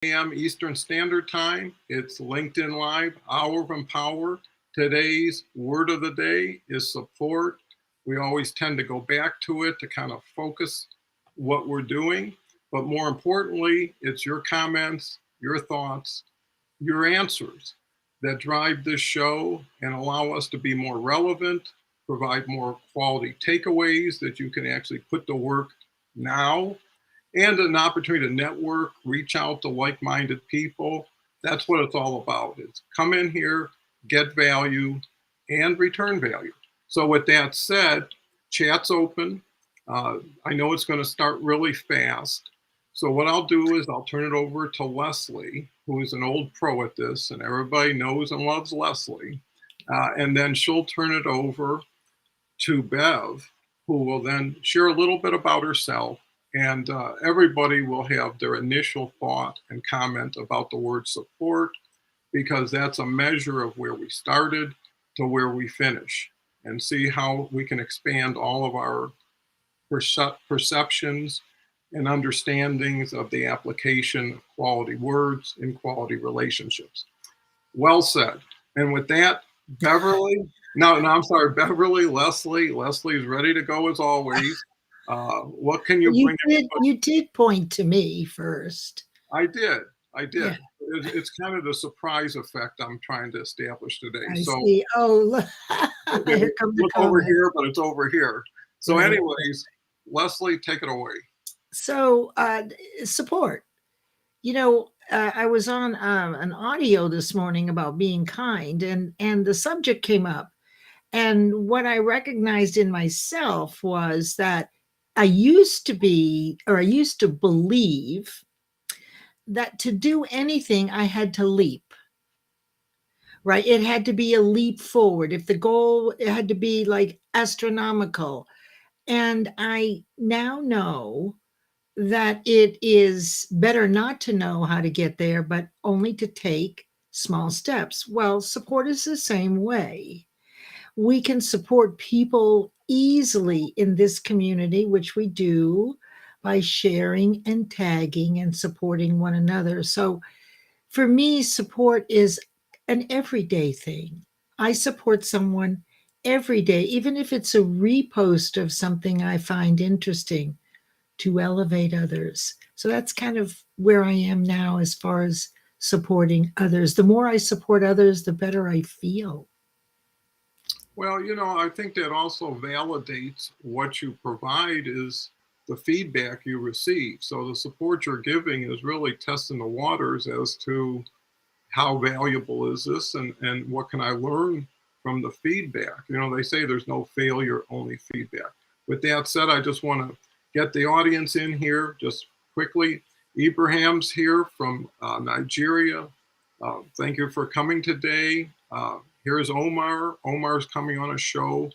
a.m. Eastern Standard Time. It's LinkedIn Live, Hour of Empower. Today's word of the day is support. We always tend to go back to it to kind of focus what we're doing. But more importantly, it's your comments, your thoughts, your answers that drive this show and allow us to be more relevant, provide more quality takeaways that you can actually put to work now, and an opportunity to network, reach out to like-minded people. That's what it's all about. It's come in here, get value, and return value. So with that said, chat's open. I know it's going to start really fast. So what I'll do is I'll turn it over to Leslie, who is an old pro at this, and everybody knows and loves Leslie. And then she'll turn it over to Bev, who will then share a little bit about herself. And everybody will have their initial thought and comment about the word support, because that's a measure of where we started to where we finish, and see how we can expand all of our perceptions and understandings of the application of quality words in quality relationships. Well said. And with that, Beverly, no, I'm sorry, Beverly, Leslie. Leslie is ready to go as always. What can you bring? You did point to me first. I did. I did. Yeah. It's kind of the surprise effect I'm trying to establish today. I So see. Oh, here comes the look over here, but it's over here. So Right. anyways, Leslie, take it away. So support. I was on an audio this morning about being kind, and the subject came up. And what I recognized in myself was that I used to believe that to do anything, I had to leap, right? It had to be a leap forward. If the goal, it had to be like astronomical. And I now know that it is better not to know how to get there, but only to take small steps. Well, support is the same way. We can support people easily in this community, which we do by sharing and tagging and supporting one another. So for me, support is an everyday thing. I support someone every day, even if it's a repost of something I find interesting, to elevate others. So that's kind of where I am now as far as supporting others. The more I support others, the better I feel. Well, I think that also validates what you provide is the feedback you receive. So the support you're giving is really testing the waters as to how valuable is this, and what can I learn from the feedback. They say there's no failure, only feedback. With that said, I just want to get the audience in here just quickly. Ibrahim's here from Nigeria. Thank you for coming today. Here's Omar. Omar's coming on a show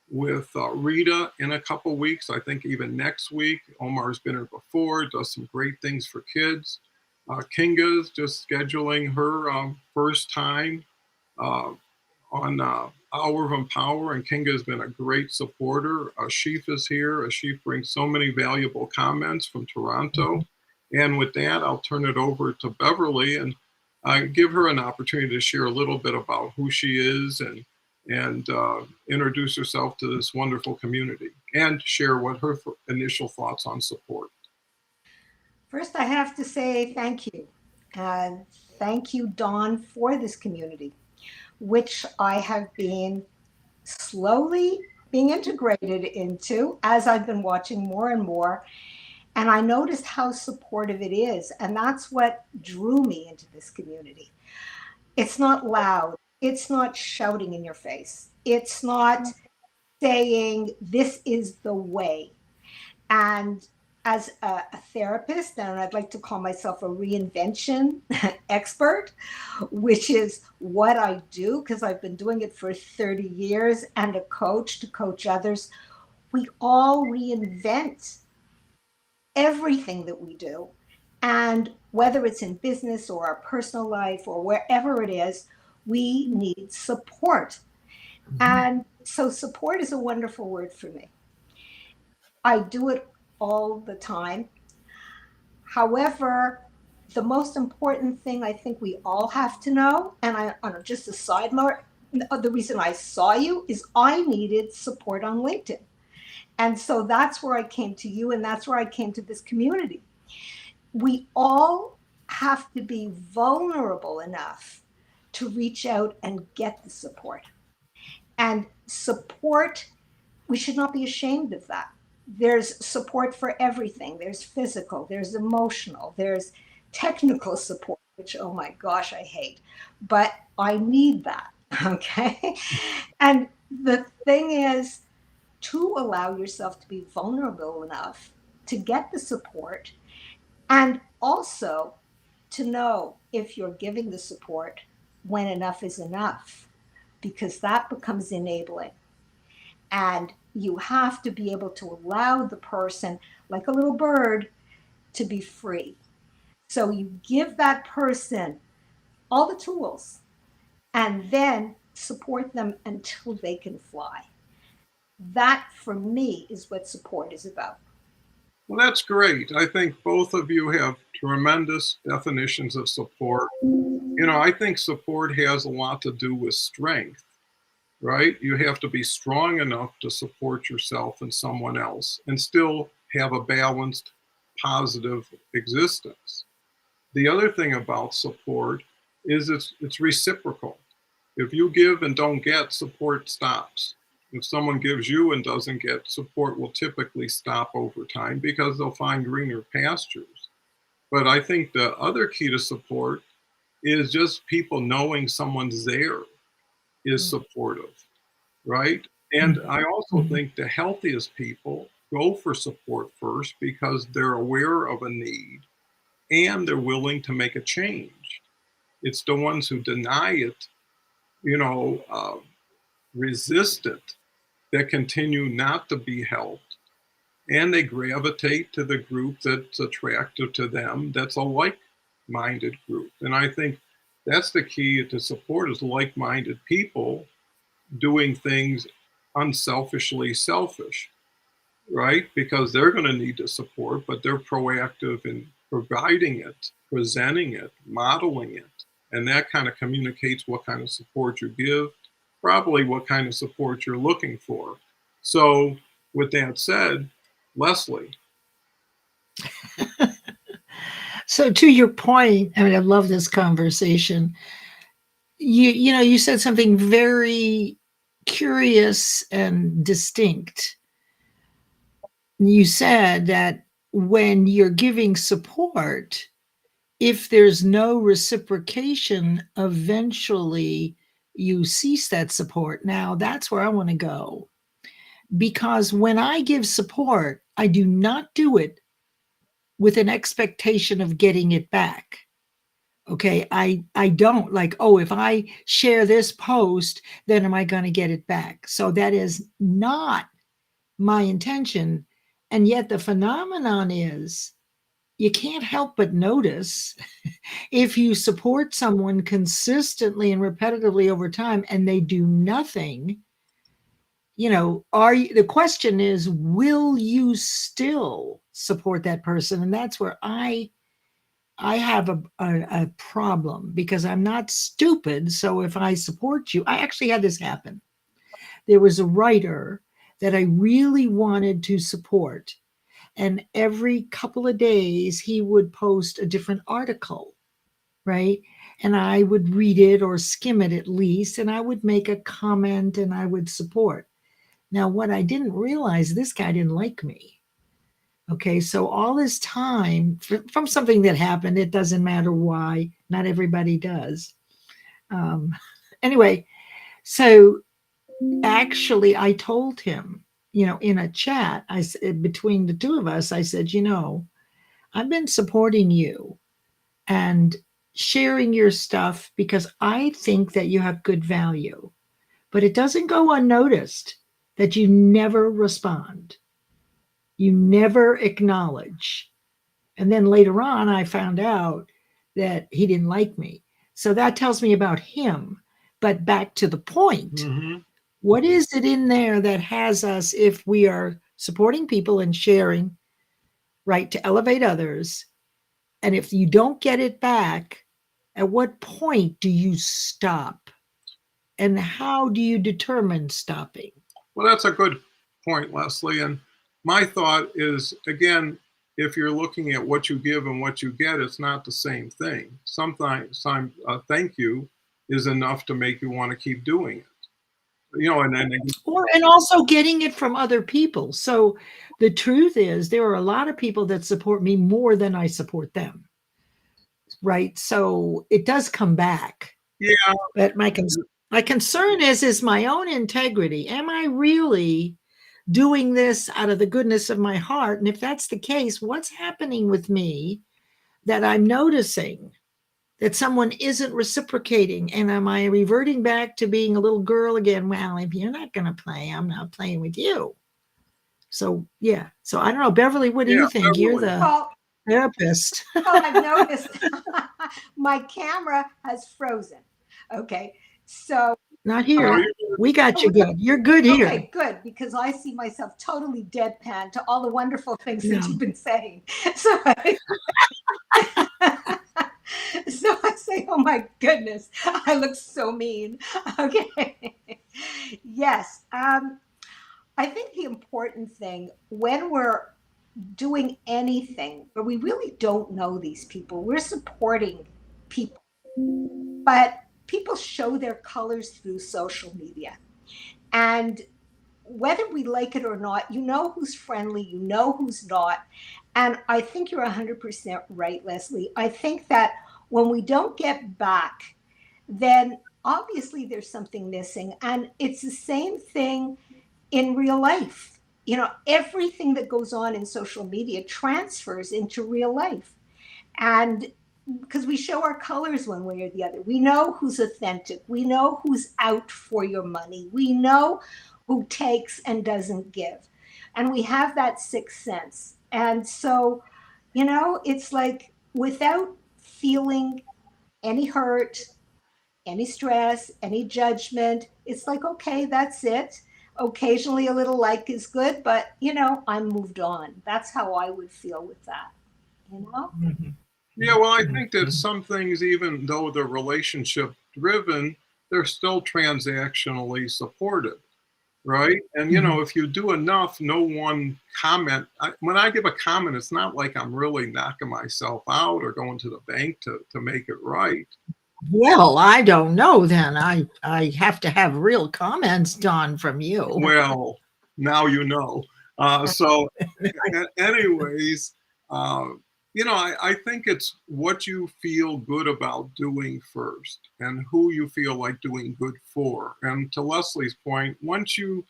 with Rita in a couple weeks. I think even next week. Omar's been here before, does some great things for kids. Kinga's just scheduling her first time on Hour of Empower, and Kinga has been a great supporter. Ashif is here. Ashif brings so many valuable comments from Toronto. And with that, I'll turn it over to Beverly and give her an opportunity to share a little bit about who she is, and introduce herself to this wonderful community, and share what her initial thoughts on support. First, I have to say thank you. And thank you, Dawn, for this community, which I have been slowly being integrated into as I've been watching more and more. And I noticed how supportive it is. And that's what drew me into this community. It's not loud, it's not shouting in your face, it's not saying this is the way. And as a therapist, and I'd like to call myself a reinvention expert, which is what I do because I've been doing it for 30 years, and a coach to coach others, we all reinvent everything that we do. And whether it's in business or our personal life or wherever it is, we need support. And so support is a wonderful word for me. I do it all the time. However, the most important thing I think we all have to know, and on just a side note, the reason I saw you is I needed support on LinkedIn. And so that's where I came to you, and that's where I came to this community. We all have to be vulnerable enough to reach out and get the support. And support, we should not be ashamed of that. There's support for everything. There's physical, there's emotional, there's technical support, which, oh my gosh, I hate. But I need that. Okay. And the thing is, to allow yourself to be vulnerable enough to get the support, and also to know if you're giving the support when enough is enough, because that becomes enabling. And you have to be able to allow the person, like a little bird, to be free. So you give that person all the tools and then support them until they can fly. That, for me, is what support is about. Well, that's great. I think both of you have tremendous definitions of support. I think support has a lot to do with strength, right? You have to be strong enough to support yourself and someone else and still have a balanced, positive existence. The other thing about support is it's reciprocal. If you give and don't get, support stops. If someone gives you and doesn't get, support will typically stop over time because they'll find greener pastures. But I think the other key to support is just people knowing someone's there is supportive, right? And I also think the healthiest people go for support first because they're aware of a need and they're willing to make a change. It's the ones who deny it, resist it, that continue not to be helped, and they gravitate to the group that's attractive to them, that's a like-minded group. And I think that's the key to support, is like-minded people doing things unselfishly selfish, right? Because they're going to need the support, but they're proactive in providing it, presenting it, modeling it. And that kind of communicates what kind of support you give, probably what kind of support you're looking for. So with that said, Leslie. So to your point, I mean, I love this conversation. You said something very curious and distinct. You said that when you're giving support, if there's no reciprocation, eventually you cease that support. Now, that's where I want to go. Because when I give support, I do not do it with an expectation of getting it back. Okay, I don't like, oh, if I share this post, then am I going to get it back? So that is not my intention. And yet the phenomenon is, you can't help but notice if you support someone consistently and repetitively over time and they do nothing, the question is, will you still support that person? And that's where I have a problem, because I'm not stupid. So if I support you, I actually had this happen. There was a writer that I really wanted to support. And every couple of days, he would post a different article, right? And I would read it or skim it at least, and I would make a comment and I would support. Now, what I didn't realize, this guy didn't like me. Okay, so all this time from something that happened, it doesn't matter why, not everybody does. Anyway, so actually I told him, in a chat, I said, between the two of us, I said, I've been supporting you and sharing your stuff because I think that you have good value, but it doesn't go unnoticed that you never respond. You never acknowledge. And then later on, I found out that he didn't like me. So that tells me about him. But back to the point, what is it in there that has us, if we are supporting people and sharing, right, to elevate others, And if you don't get it back, at what point do you stop? And how do you determine stopping? Well, that's a good point, Leslie. And my thought is, again, if you're looking at what you give and what you get, it's not the same thing. Sometimes thank you is enough to make you want to keep doing it. And then And also getting it from other people. So the truth is, there are a lot of people that support me more than I support them. Right. So it does come back. yeah, But my concern is my own integrity. Am I really doing this out of the goodness of my heart? And if that's the case, what's happening with me that I'm noticing that someone isn't reciprocating? And am I reverting back to being a little girl again? Well, if you're not going to play, I'm not playing with you. So, yeah. So I don't know. Beverly, what do you think? Beverly. You're the therapist. Well, I've noticed my camera has frozen. Okay. So not here. We got you good. You're good here. Okay, good, because I see myself totally deadpan to all the wonderful things that you've been saying. So so I say, oh my goodness, I look so mean. Okay. Yes. I think the important thing when we're doing anything, but we really don't know these people, we're supporting people, but people show their colors through social media. And whether we like it or not, you know who's friendly, you know who's not. And I think you're 100% right, Leslie. I think that when we don't get back, then obviously there's something missing. And it's the same thing in real life. Everything that goes on in social media transfers into real life. And because we show our colors one way or the other. We know who's authentic. We know who's out for your money. We know who takes and doesn't give. And we have that sixth sense. And so, it's like without feeling any hurt, any stress, any judgment, it's like, okay, that's it. Occasionally a little like is good, but, I'm moved on. That's how I would feel with that, Mm-hmm. Yeah, well, I think that some things, even though they're relationship driven, they're still transactionally supported, right? And, if you do enough, no one comment. When I give a comment, it's not like I'm really knocking myself out or going to the bank to make it right. Well, I don't know then. I have to have real comments, Don, from you. Well, now you know. So anyways, I think it's what you feel good about doing first and who you feel like doing good for. And to Leslie's point, once you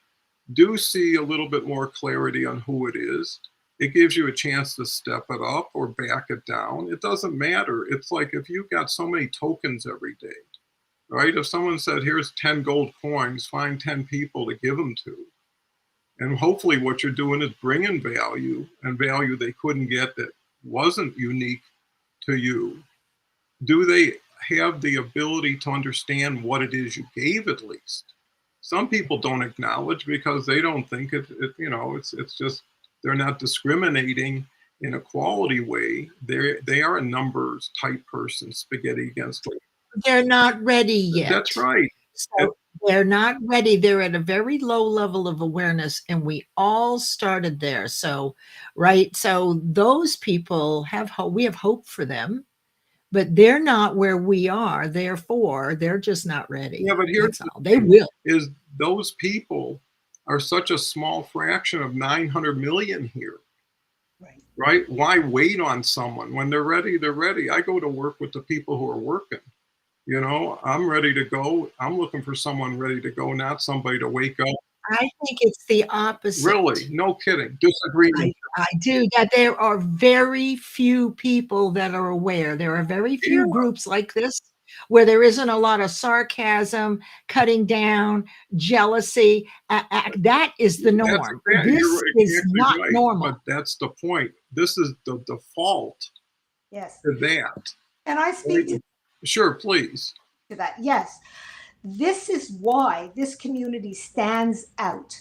do see a little bit more clarity on who it is, it gives you a chance to step it up or back it down. It doesn't matter. It's like if you've got so many tokens every day, right? If someone said, here's 10 gold coins, find 10 people to give them to. And hopefully what you're doing is bringing value and value they couldn't get that wasn't unique to you. Do they have the ability to understand what it is you gave at least? Some people don't acknowledge because they don't think it's just, they're not discriminating in a quality way. They are a numbers type person, spaghetti against. They're not ready yet. That's right. So they're not ready. They're at a very low level of awareness, and we all started there. So, right. So those people have hope. We have hope for them, but they're not where we are. Therefore, they're just not ready. Yeah, but here's they will. Is those people are such a small fraction of 900 million here. Right? Why wait on someone when they're ready? They're ready. I go to work with the people who are working. I'm ready to go. I'm looking for someone ready to go, not somebody to wake up. I think it's the opposite. Really? No kidding. Disagreement. I do. That there are very few people that are aware. There are very few groups like this where there isn't a lot of sarcasm, cutting down, jealousy. That is the norm. This is not normal. But that's the point. This is the default. Yes. To that. And I speak to Sure, please. To that. Yes. This is why this community stands out.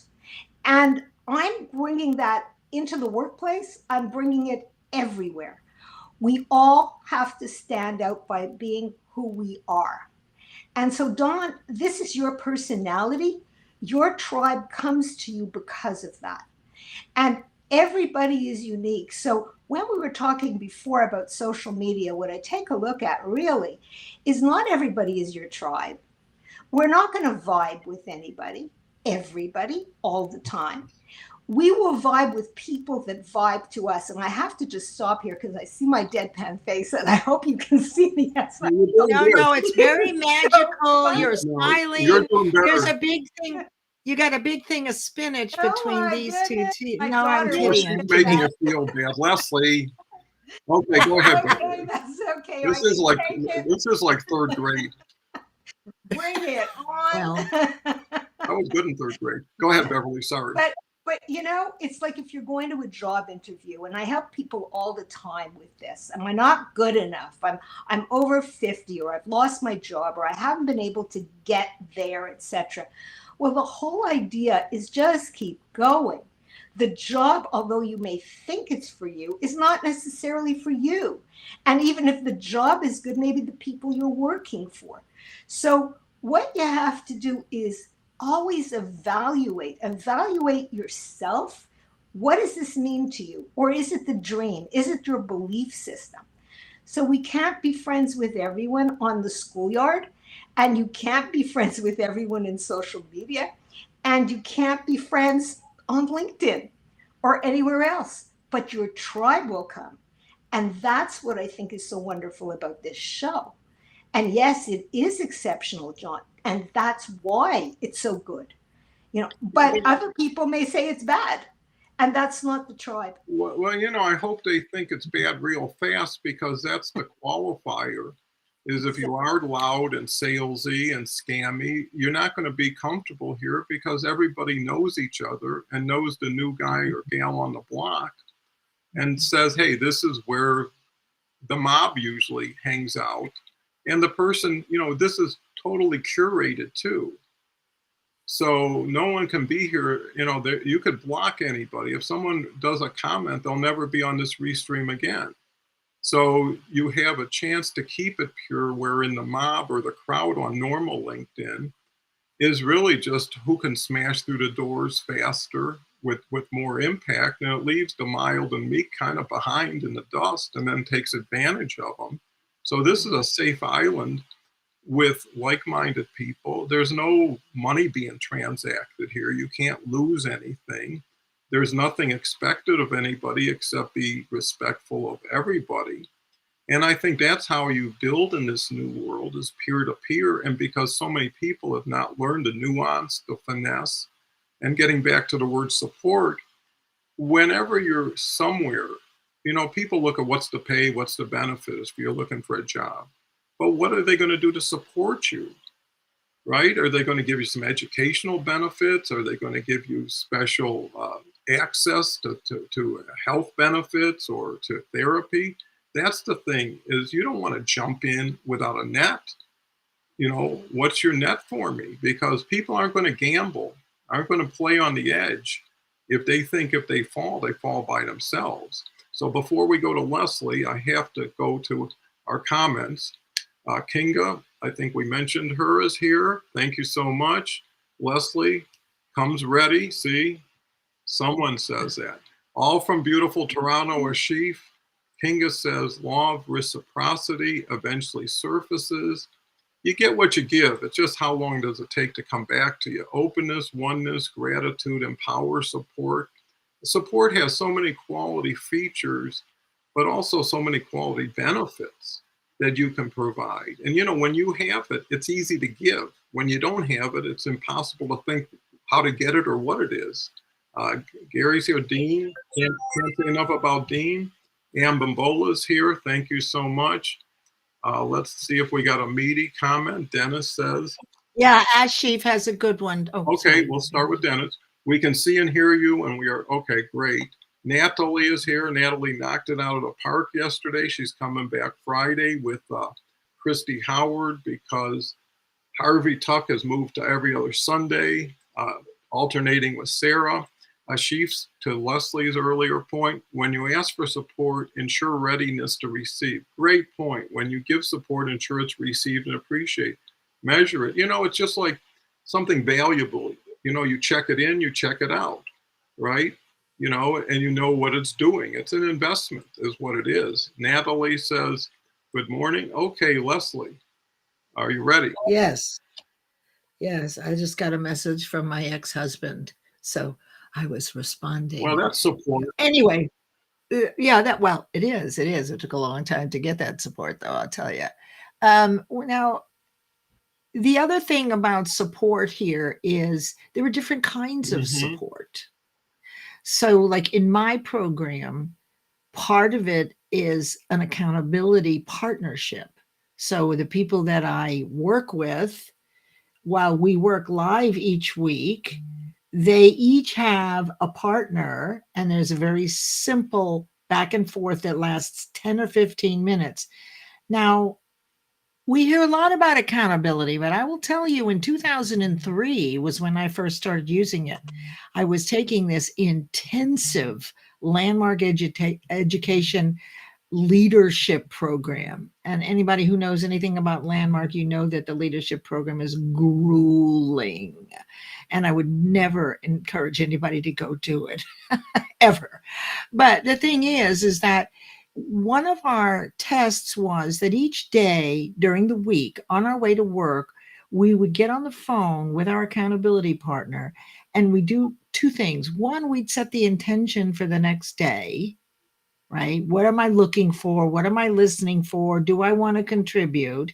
And I'm bringing that into the workplace. I'm bringing it everywhere. We all have to stand out by being who we are. And so, Dawn, this is your personality. Your tribe comes to you because of that. And everybody is unique. So, when we were talking before about social media, what I take a look at really is not everybody is your tribe. We're not going to vibe with anybody, everybody, all the time. We will vibe with people that vibe to us. And I have to just stop here because I see my deadpan face, and I hope you can see me as I You're doing No, good. no, it's very magical. You're No, smiling. you're doing There's better. a big thing. You got a big thing of spinach Oh between my these goodness. two. My No, I'm daughter Oh, was she's kidding. I'm just making kidding. you feel bad. Leslie. Okay, go ahead, Okay, Beverly. that's okay. This I is can like take it. this is like third grade. Bring it on. I was good in third grade. Go ahead, Beverly. Sorry. But you know, it's like if you're going to a job interview, and I help people all the time with this. Am I not good enough? I'm over 50, or I've lost my job, or I haven't been able to get there, etc. Well, the whole idea is just keep going. The job, although you may think it's for you, is not necessarily for you. And even if the job is good, maybe the people you're working for. So what you have to do is always evaluate yourself. What does this mean to you? Or is it the dream? Is it your belief system? So we can't be friends with everyone on the schoolyard, and you can't be friends with everyone in social media, and you can't be friends on LinkedIn or anywhere else, but your tribe will come. And that's what I think is so wonderful about this show. And yes, it is exceptional, John. And that's why it's so good. You know, but other people may say it's bad. And that's not the tribe. Well, I hope they think it's bad real fast, because that's the qualifier. Is if you are loud and salesy and scammy, you're not going to be comfortable here, because everybody knows each other and knows the new guy or gal on the block and says, hey, this is where the mob usually hangs out. And the person, this is totally curated too. So no one can be here. You could block anybody. If someone does a comment, they'll never be on this restream again. So you have a chance to keep it pure, wherein the mob or the crowd on normal LinkedIn is really just who can smash through the doors faster with more impact. And it leaves the mild and meek kind of behind in the dust, and then takes advantage of them. So this is a safe island with like-minded people. There's no money being transacted here. You can't lose anything. There's nothing expected of anybody except be respectful of everybody. And I think that's how you build in this new world, is peer-to-peer. And because so many people have not learned the nuance, the finesse, and getting back to the word support, whenever you're somewhere, people look at what's the pay, what's the benefit if you're looking for a job. But what are they going to do to support you, right? Are they going to give you some educational benefits? Are they going to give you special access to health benefits or to therapy? That's the thing, is you don't want to jump in without a net. What's your net for me? Because people aren't going to gamble, aren't going to play on the edge if they think if they fall by themselves. So before we go to Leslie, I have to go to our comments. Kinga, I think we mentioned her, is here. Thank you so much. Leslie comes ready. See, someone says that. All from beautiful Toronto, Ashif. Kinga says, law of reciprocity eventually surfaces. You get what you give. It's just how long does it take to come back to you? Openness, oneness, gratitude, empower, support. Support has so many quality features, but also so many quality benefits that you can provide. And when you have it, it's easy to give. When you don't have it, it's impossible to think how to get it or what it is. Gary's here. Dean, can't say enough about Dean. Ann Bambola's here. Thank you so much. Let's see if we got a meaty comment. Dennis says. Yeah, Ashif has a good one. Oh, okay, sorry. We'll start with Dennis. We can see and hear you, and we are, okay, great. Natalie is here. Natalie knocked it out of the park yesterday. She's coming back Friday with Christy Howard, because Harvey Tuck has moved to every other Sunday, alternating with Sarah. Ashif's, to Leslie's earlier point, when you ask for support, ensure readiness to receive. Great point. When you give support, ensure it's received and appreciated. Measure it. It's just like something valuable. You check it in, you check it out, right? And you know what it's doing. It's an investment, is what it is. Natalie says, good morning. Okay, Leslie, are you ready? Yes. Yes. I just got a message from my ex-husband. So I was responding. Well, that's support. Anyway, yeah, it is. It is. It took a long time to get that support, though, I'll tell you. Now, the other thing about support here is there are different kinds of support. So, like in my program, part of it is an accountability partnership. So, the people that I work with, while we work live each week, they each have a partner, and there's a very simple back and forth that lasts 10 or 15 minutes. Now, we hear a lot about accountability, but I will tell you in 2003 was when I first started using it. I was taking this intensive landmark education leadership program. And anybody who knows anything about Landmark, you know that the leadership program is grueling. And I would never encourage anybody to go do it ever. But the thing is that one of our tests was that each day during the week on our way to work, we would get on the phone with our accountability partner and we do two things. One, we'd set the intention for the next day, right? What am I looking for? What am I listening for? Do I want to contribute?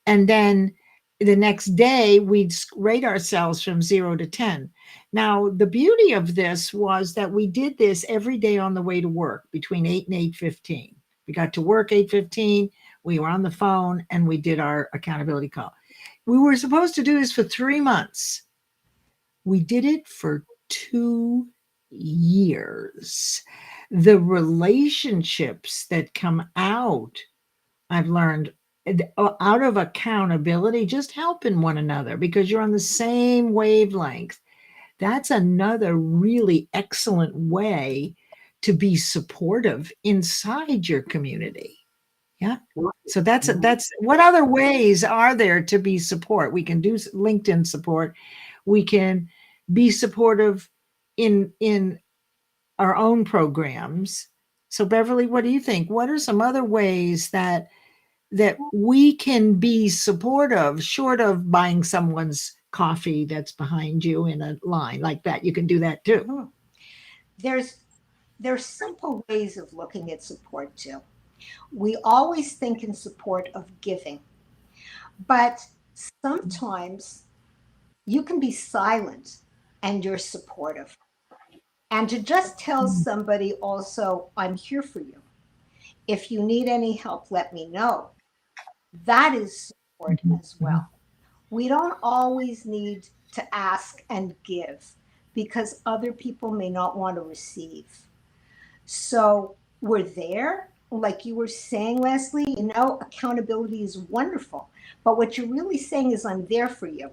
And then the next day, we'd rate ourselves from 0 to 10. Now, the beauty of this was that we did this every day on the way to work between 8 and 8:15. We got to work 8:15. We were on the phone and we did our accountability call. We were supposed to do this for 3 months. We did it for 2 years. The relationships that come out, I've learned, out of accountability, just helping one another because you're on the same wavelength. That's another really excellent way to be supportive inside your community. Yeah. So that's what other ways are there to be support? We can do LinkedIn support. We can be supportive in our own programs. So Beverly, what do you think? What are some other ways that we can be supportive, short of buying someone's coffee that's behind you in a line like that? You can do that too. There's simple ways of looking at support too. We always think in support of giving, but sometimes you can be silent and you're supportive. And to just tell somebody also, I'm here for you. If you need any help, let me know. That is support as well. We don't always need to ask and give because other people may not want to receive. So we're there. Like you were saying, Leslie, accountability is wonderful. But what you're really saying is, I'm there for you.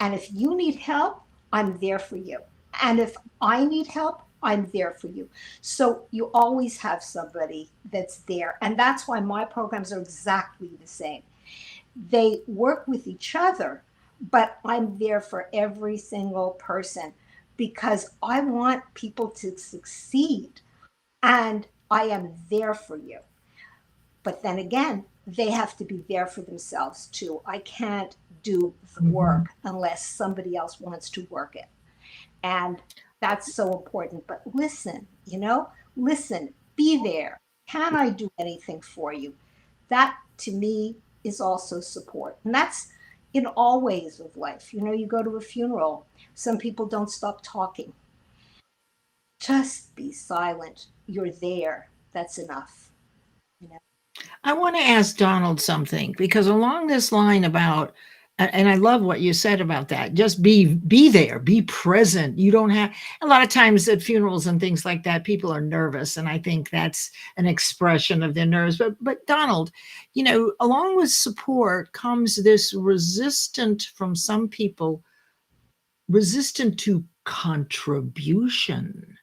And if you need help, I'm there for you. And if I need help, I'm there for you. So you always have somebody that's there. And that's why my programs are exactly the same. They work with each other, but I'm there for every single person because I want people to succeed. And I am there for you. But then again, they have to be there for themselves too. I can't do the work unless somebody else wants to work it. And that's so important. But listen, listen, be there. Can I do anything for you? That to me is also support. And that's in all ways of life. You go to a funeral, some people don't stop talking. Just be silent. You're there. That's enough. I want to ask Donald something because along this line about, and I love what you said about that, just be there, be present. You don't have, a lot of times at funerals and things like that, people are nervous. And I think that's an expression of their nerves. But Donald, along with support comes this resistance from some people resistant to contribution.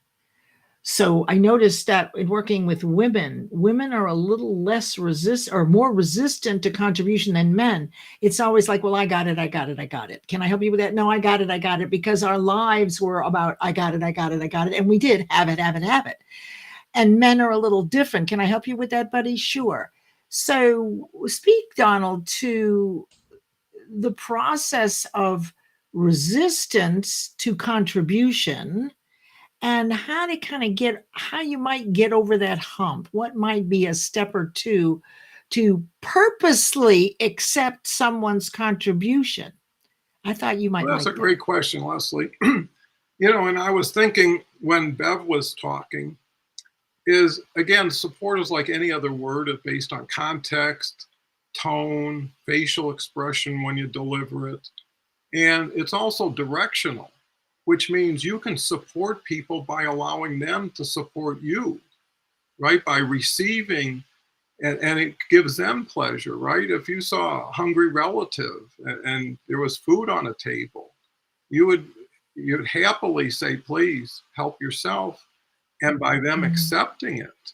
So I noticed that in working with women, women are a little less more resistant to contribution than men. It's always like, well, I got it, I got it, I got it. Can I help you with that? No, I got it, because our lives were about, I got it, I got it, I got it. And we did have it, have it, have it. And men are a little different. Can I help you with that, buddy? Sure. So speak, Donald, to the process of resistance to contribution and how to kind of how you might get over that hump. What might be a step or two to purposely accept someone's contribution? I thought you might Well, that's like a great question, Leslie. And I was thinking when Bev was talking, is again, support is like any other word. It's based on context, tone, facial expression when you deliver it. And it's also directional, which means you can support people by allowing them to support you, right? By receiving, and it gives them pleasure, right? If you saw a hungry relative and there was food on a table, you'd happily say, please help yourself. And by them accepting it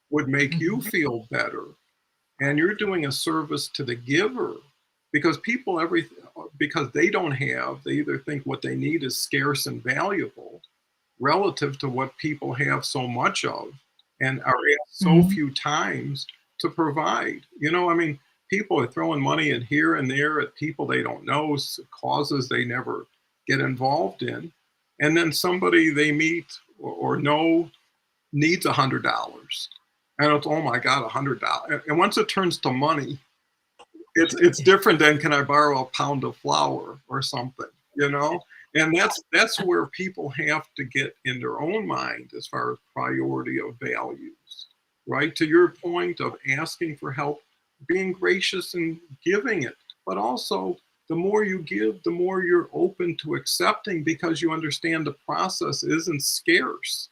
would make you feel better. And you're doing a service to the giver, because because they don't have, they either think what they need is scarce and valuable relative to what people have so much of and are asked so few times to provide. People are throwing money in here and there at people they don't know, causes they never get involved in. And then somebody they meet or know needs $100. And it's, oh my God, $100. And once it turns to money, it's different than, can I borrow a pound of flour or something, And that's where people have to get in their own mind as far as priority of values, right? To your point of asking for help, being gracious and giving it, but also the more you give, the more you're open to accepting, because you understand the process isn't scarce.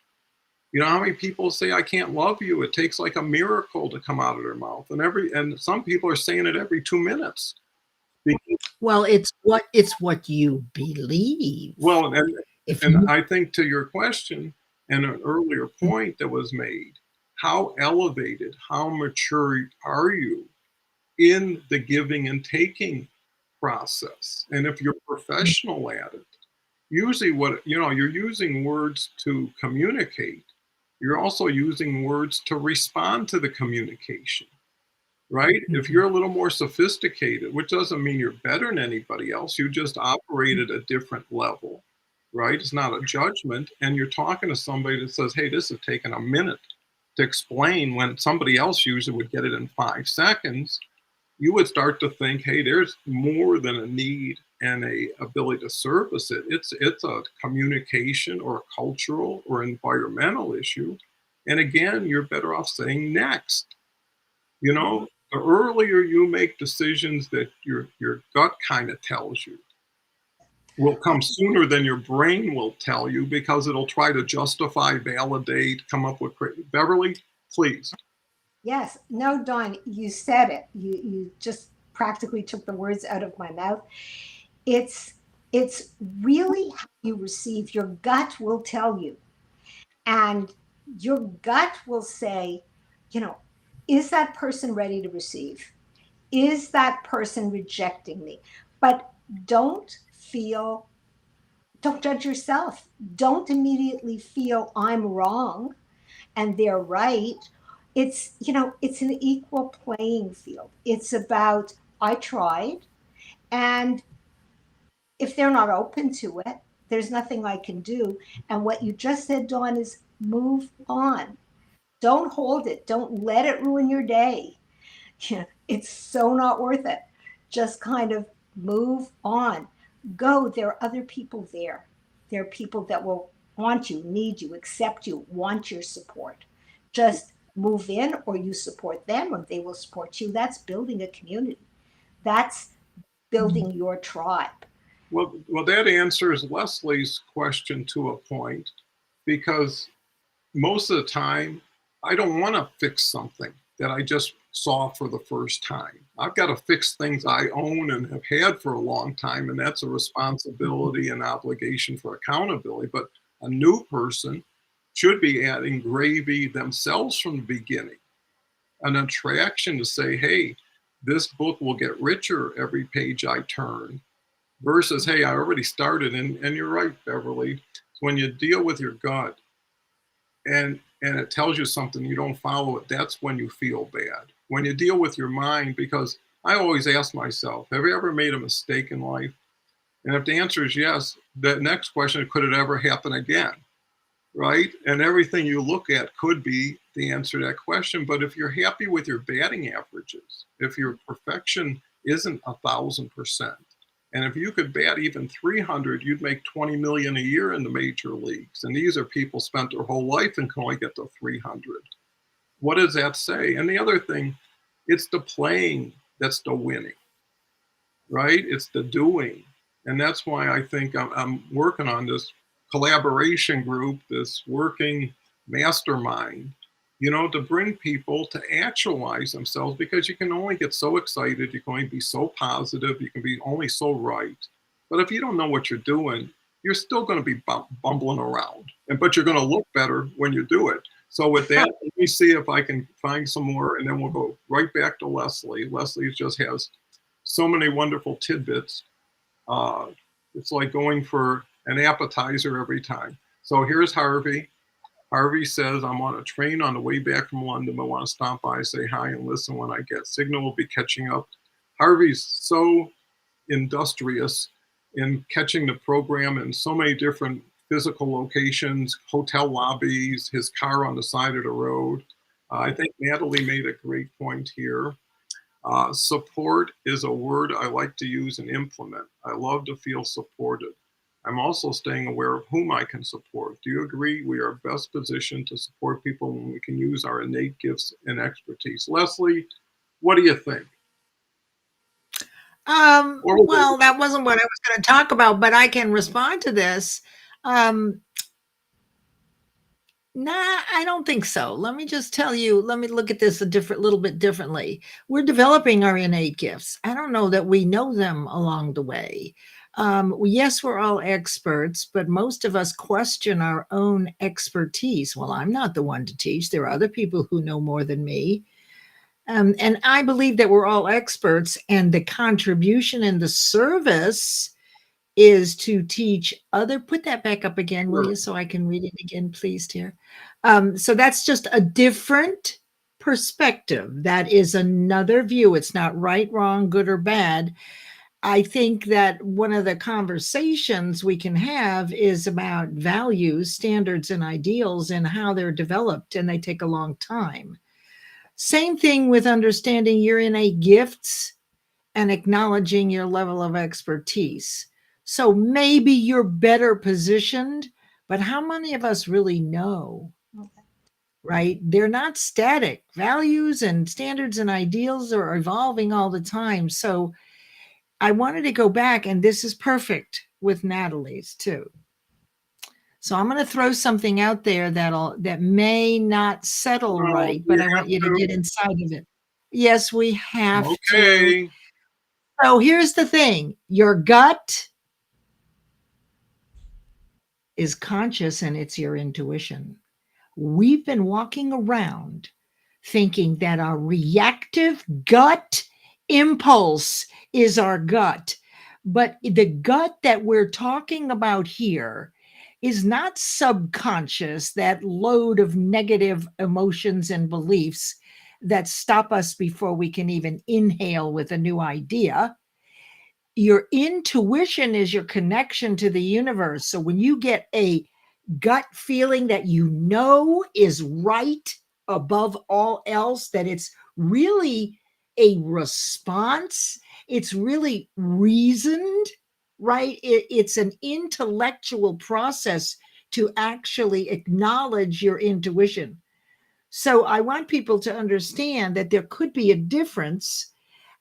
You know how many people say, I can't love you? It takes like a miracle to come out of their mouth. And some people are saying it every 2 minutes. Well, it's what you believe. Well, and I think to your question and an earlier point that was made, how elevated, how mature are you in the giving and taking process? And if you're professional at it, usually you're using words to communicate. You're also using words to respond to the communication, right? If you're a little more sophisticated, which doesn't mean you're better than anybody else, you just operate at a different level, right? It's not a judgment. And you're talking to somebody that says, hey, this has taken a minute to explain, when somebody else usually would get it in 5 seconds. You would start to think, hey, there's more than a need and a ability to service it. It's a communication or a cultural or environmental issue. And again, you're better off saying next. The earlier you make decisions that your gut kind of tells you will come sooner than your brain will tell you, because it'll try to justify, validate, come up with. Beverly, please. Yes. No, Dawn, you said it. You just practically took the words out of my mouth. It's really how you receive. Your gut will tell you. And your gut will say, is that person ready to receive? Is that person rejecting me? But don't judge yourself. Don't immediately feel I'm wrong and they're right. It's an equal playing field. It's about, I tried, and if they're not open to it, there's nothing I can do. And what you just said, Dawn, is move on. Don't hold it. Don't let it ruin your day. It's so not worth it. Just kind of move on. Go. There are other people there. There are people that will want you, need you, accept you, want your support. Just move in, or you support them, or they will support you. That's building a community. That's building your tribe. Well, that answers Leslie's question to a point, because most of the time I don't want to fix something that I just saw for the first time. I've got to fix things I own and have had for a long time, and that's a responsibility and obligation for accountability. But a new person should be adding gravy themselves from the beginning, an attraction to say, hey, this book will get richer every page I turn, versus, hey, I already started. And you're right, Beverly, when you deal with your gut and it tells you something, you don't follow it, that's when you feel bad. When you deal with your mind, because I always ask myself, have you ever made a mistake in life? And if the answer is yes, the next question, could it ever happen again? Right? And everything you look at could be the answer to that question. But if you're happy with your batting averages, if your perfection isn't 1,000%, and if you could bat even 300, you'd make 20 million a year in the major leagues. And these are people spent their whole life and can only get to 300. What does that say? And the other thing, it's the playing that's the winning, right? It's the doing. And that's why I think I'm working on this collaboration group, this working mastermind, to bring people to actualize themselves, because you can only get so excited, you can only be so positive, you can be only so right. But if you don't know what you're doing, you're still going to be bumbling around, but you're going to look better when you do it. So with that, let me see if I can find some more, and then we'll go right back to Leslie. Leslie just has so many wonderful tidbits. It's like going for an appetizer every time. So here's Harvey. Harvey says, I'm on a train on the way back from London, but want to stop by, say hi, and listen when I get signal. Will be catching up. Harvey's so industrious in catching the program in so many different physical locations, hotel lobbies, his car on the side of the road. I think Natalie made a great point here. Support is a word I like to use and implement. I love to feel supported. I'm also staying aware of whom I can support. Do you agree we are best positioned to support people when we can use our innate gifts and expertise? Leslie, what do you think? Well, that wasn't what I was going to talk about, but I can respond to this. Nah, I don't think so. Let me just tell you, let me look at this a little bit differently. We're developing our innate gifts. I don't know that we know them along the way. Yes, we're all experts, but most of us question our own expertise. Well, I'm not the one to teach. There are other people who know more than me. And I believe that we're all experts, and the contribution and the service is to teach put that back up again, will you, so I can read it again, please, dear. So that's just a different perspective. That is another view. It's not right, wrong, good, or bad. I think that one of the conversations we can have is about values, standards, and ideals and how they're developed, and they take a long time. Same thing with understanding your innate gifts and acknowledging your level of expertise. So maybe you're better positioned, but how many of us really know? Right? They're not static. Values and standards and ideals are evolving all the time. So I wanted to go back, and this is perfect with Natalie's too. So I'm going to throw something out there that may not settle right, but I want you to get inside of it. Yes, we have to. So here's the thing. Your gut is conscious, and it's your intuition. We've been walking around thinking that our reactive gut impulse is our gut. But the gut that we're talking about here is not subconscious, that load of negative emotions and beliefs that stop us before we can even inhale with a new idea. Your intuition is your connection to the universe. So when you get a gut feeling that you know is right above all else, that it's really a response, it's really reasoned, right? It's an intellectual process to actually acknowledge your intuition. So I want people to understand that there could be a difference,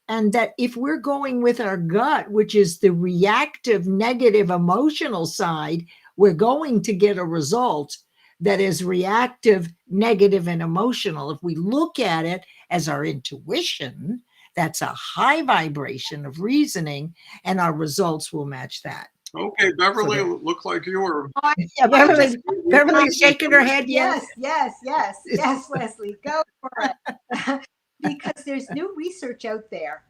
and that if we're going with our gut, which is the reactive, negative, emotional side, we're going to get a result that is reactive, negative, and emotional. If we look at it as our intuition. That's a high vibration of reasoning, and our results will match that. Okay, Beverly, there- look like you were. Yeah, Beverly's shaking her head. Yes, Yes. yes, Leslie, go for it. Because there's new research out there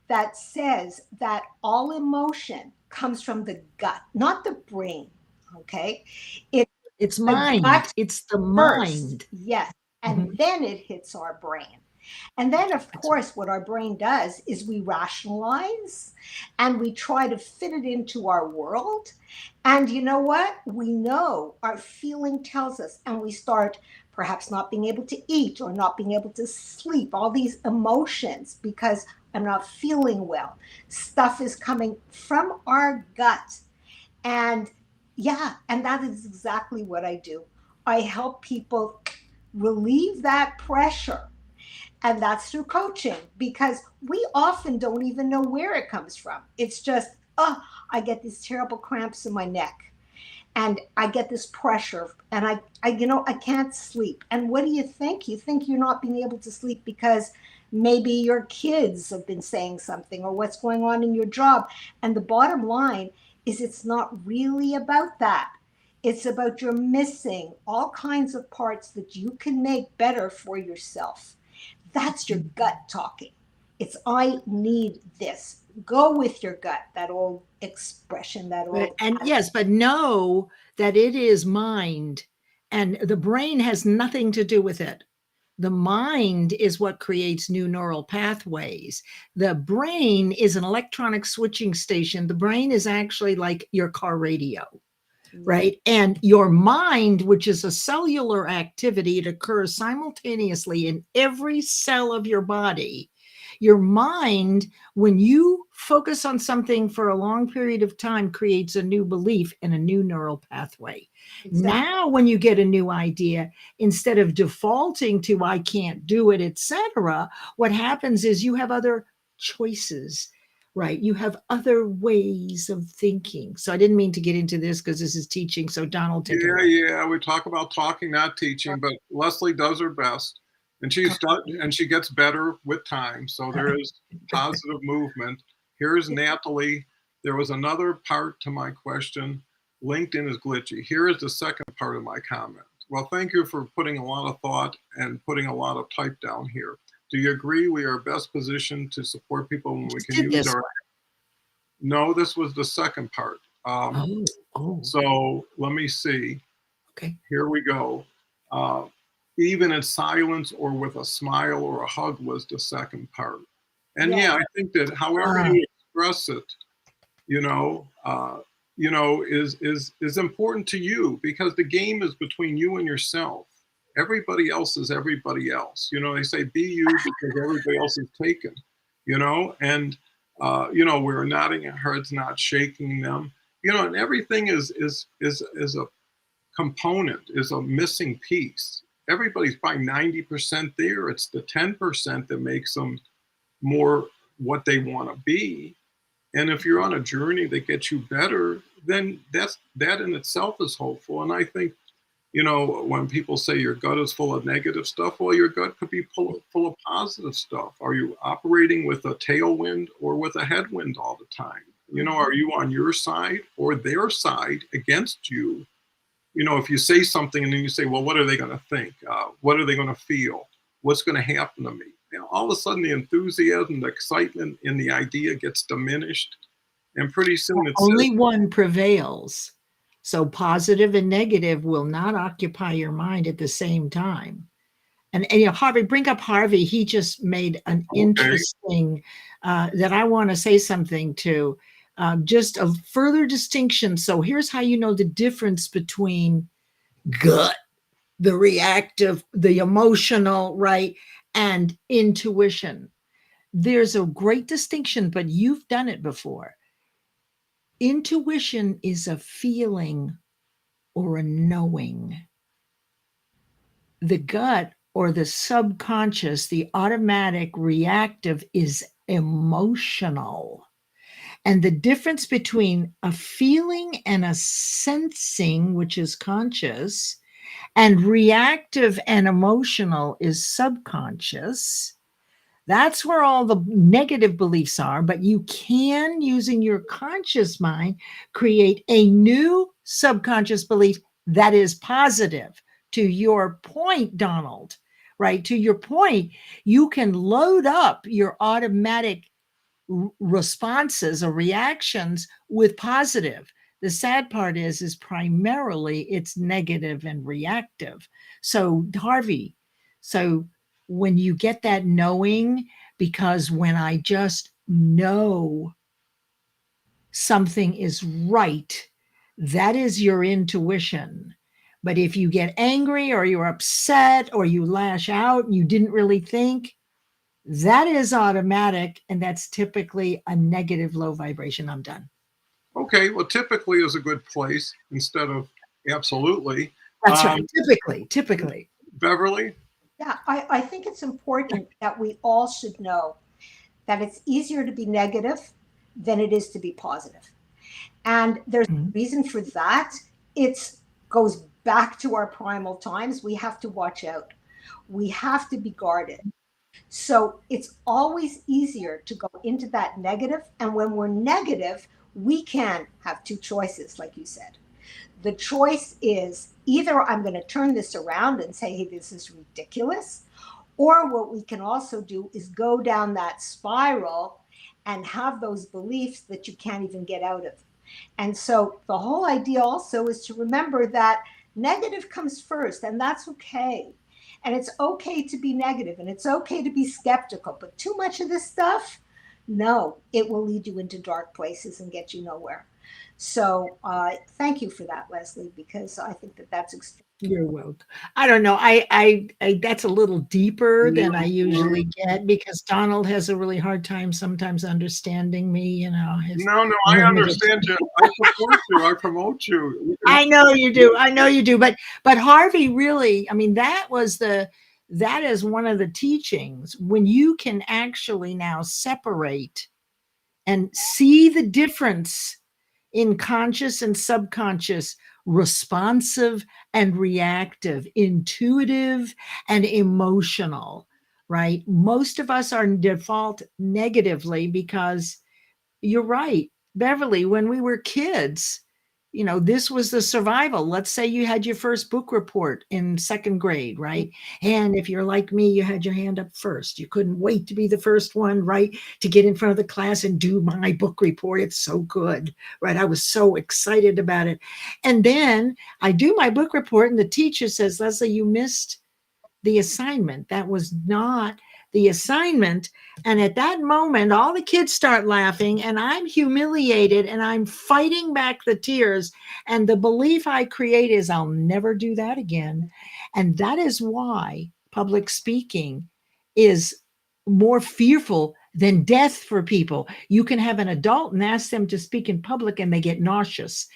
that says that all emotion comes from the gut, not the brain. Okay. It's The mind. gut It's the first, mind. yes. And Mhm. then it hits our brain. And then, of course, what our brain does is we rationalize and we try to fit it into our world. And you know what? We know our feeling tells us, and we start perhaps not being able to eat or not being able to sleep, all these emotions because I'm not feeling well. Stuff is coming from our gut. And yeah, and that is exactly what I do. I help people relieve that pressure. And that's through coaching because we often don't even know where it comes from. It's just, oh, I get these terrible cramps in my neck and I get this pressure and I can't sleep. And what do you think? You think you're not being able to sleep because maybe your kids have been saying something or what's going on in your job. And the bottom line is it's not really about that. It's about you're missing all kinds of parts that you can make better for yourself. That's your gut talking. It's, I need this. Go with your gut, that old expression, that old. And yes, but know that it is mind, and the brain has nothing to do with it. The mind is what creates new neural pathways. The brain is an electronic switching station. The brain is actually like your car radio, right? And your mind, which is a cellular activity, it occurs simultaneously in every cell of your body. Your mind, when you focus on something for a long period of time, creates a new belief and a new neural pathway. Exactly. Now, when you get a new idea, instead of defaulting to I can't do it, etc., what happens is you have other choices. Right. You have other ways of thinking. So I didn't mean to get into this because this is teaching. So Donald, take it away. Yeah. We talk about talking, not teaching, but Leslie does her best. And she gets better with time. So there is positive movement. Here's Natalie. There was another part to my question. LinkedIn is glitchy. Here is the second part of my comment. Well, thank you for putting a lot of thought and putting a lot of type down here. Do you agree we are best positioned to support people when we can use our... No, this was the second part. So let me see. Okay. Here we go. Even in silence or with a smile or a hug was the second part. And yeah, I think that however you express it, is important to you because the game is between you and yourself. Everybody else is everybody else. They say be you because everybody else is taken, and we're nodding our heads, not shaking them, and everything is a component, is a missing piece. Everybody's by 90% there. It's the 10% that makes them more what they want to be. And if you're on a journey that gets you better, then that in itself is hopeful. And I think, when people say your gut is full of negative stuff, well, your gut could be full of positive stuff. Are you operating with a tailwind or with a headwind all the time? Are you on your side or their side against you? If you say something and then you say, well, what are they going to think? What are they going to feel? What's going to happen to me? All of a sudden the enthusiasm, the excitement in the idea gets diminished. And pretty soon it's only one prevails. So positive and negative will not occupy your mind at the same time. And Harvey, bring up Harvey. He just made an interesting, that I want to say something to. Just a further distinction. So here's how you know the difference between gut, the reactive, the emotional, right, and intuition. There's a great distinction, but you've done it before. Intuition is a feeling or a knowing. The gut or the subconscious, the automatic reactive, is emotional. And the difference between a feeling and a sensing, which is conscious, and reactive and emotional is subconscious. That's where all the negative beliefs are. But you can, using your conscious mind, create a new subconscious belief that is positive. To your point, Donald, right? To your point, you can load up your automatic responses or reactions with positive. The sad part is primarily it's negative and reactive. So Harvey, so when you get that knowing, because when I just know something is right, that is your intuition. But if you get angry or you're upset or you lash out and you didn't really think, that is automatic, and that's typically a negative low vibration. I'm done. Okay, well, typically is a good place instead of absolutely. That's right. Typically. Beverly? Yeah, I think it's important that we all should know that it's easier to be negative than it is to be positive. And there's a reason for that. It goes back to our primal times. We have to watch out. We have to be guarded. So it's always easier to go into that negative. And when we're negative, we can have two choices, like you said. The choice is either I'm going to turn this around and say, hey, this is ridiculous. Or what we can also do is go down that spiral and have those beliefs that you can't even get out of. And so the whole idea also is to remember that negative comes first, and that's okay. And it's okay to be negative, and it's okay to be skeptical. But too much of this stuff, no, it will lead you into dark places and get you nowhere. So thank you for that, Leslie, because I think that that's extremely. You're welcome. I don't know. I that's a little deeper than I usually get, because Donald has a really hard time sometimes understanding me. You know. No, I understand you. I support you. I promote you. I know you do. I know you do. But Harvey, really, I mean, that is one of the teachings, when you can actually now separate and see the difference in conscious and subconscious, responsive and reactive, intuitive and emotional, right? Most of us are default negatively because you're right, Beverly, when we were kids, this was the survival. Let's say you had your first book report in second grade, right? And if you're like me, you had your hand up first. You couldn't wait to be the first one, right? To get in front of the class and do my book report. It's so good, right? I was so excited about it. And then I do my book report and the teacher says, Leslie, you missed the assignment. That was not the assignment. And at that moment, all the kids start laughing, and I'm humiliated, and I'm fighting back the tears. And the belief I create is I'll never do that again. And that is why public speaking is more fearful than death for people. You can have an adult and ask them to speak in public, and they get nauseous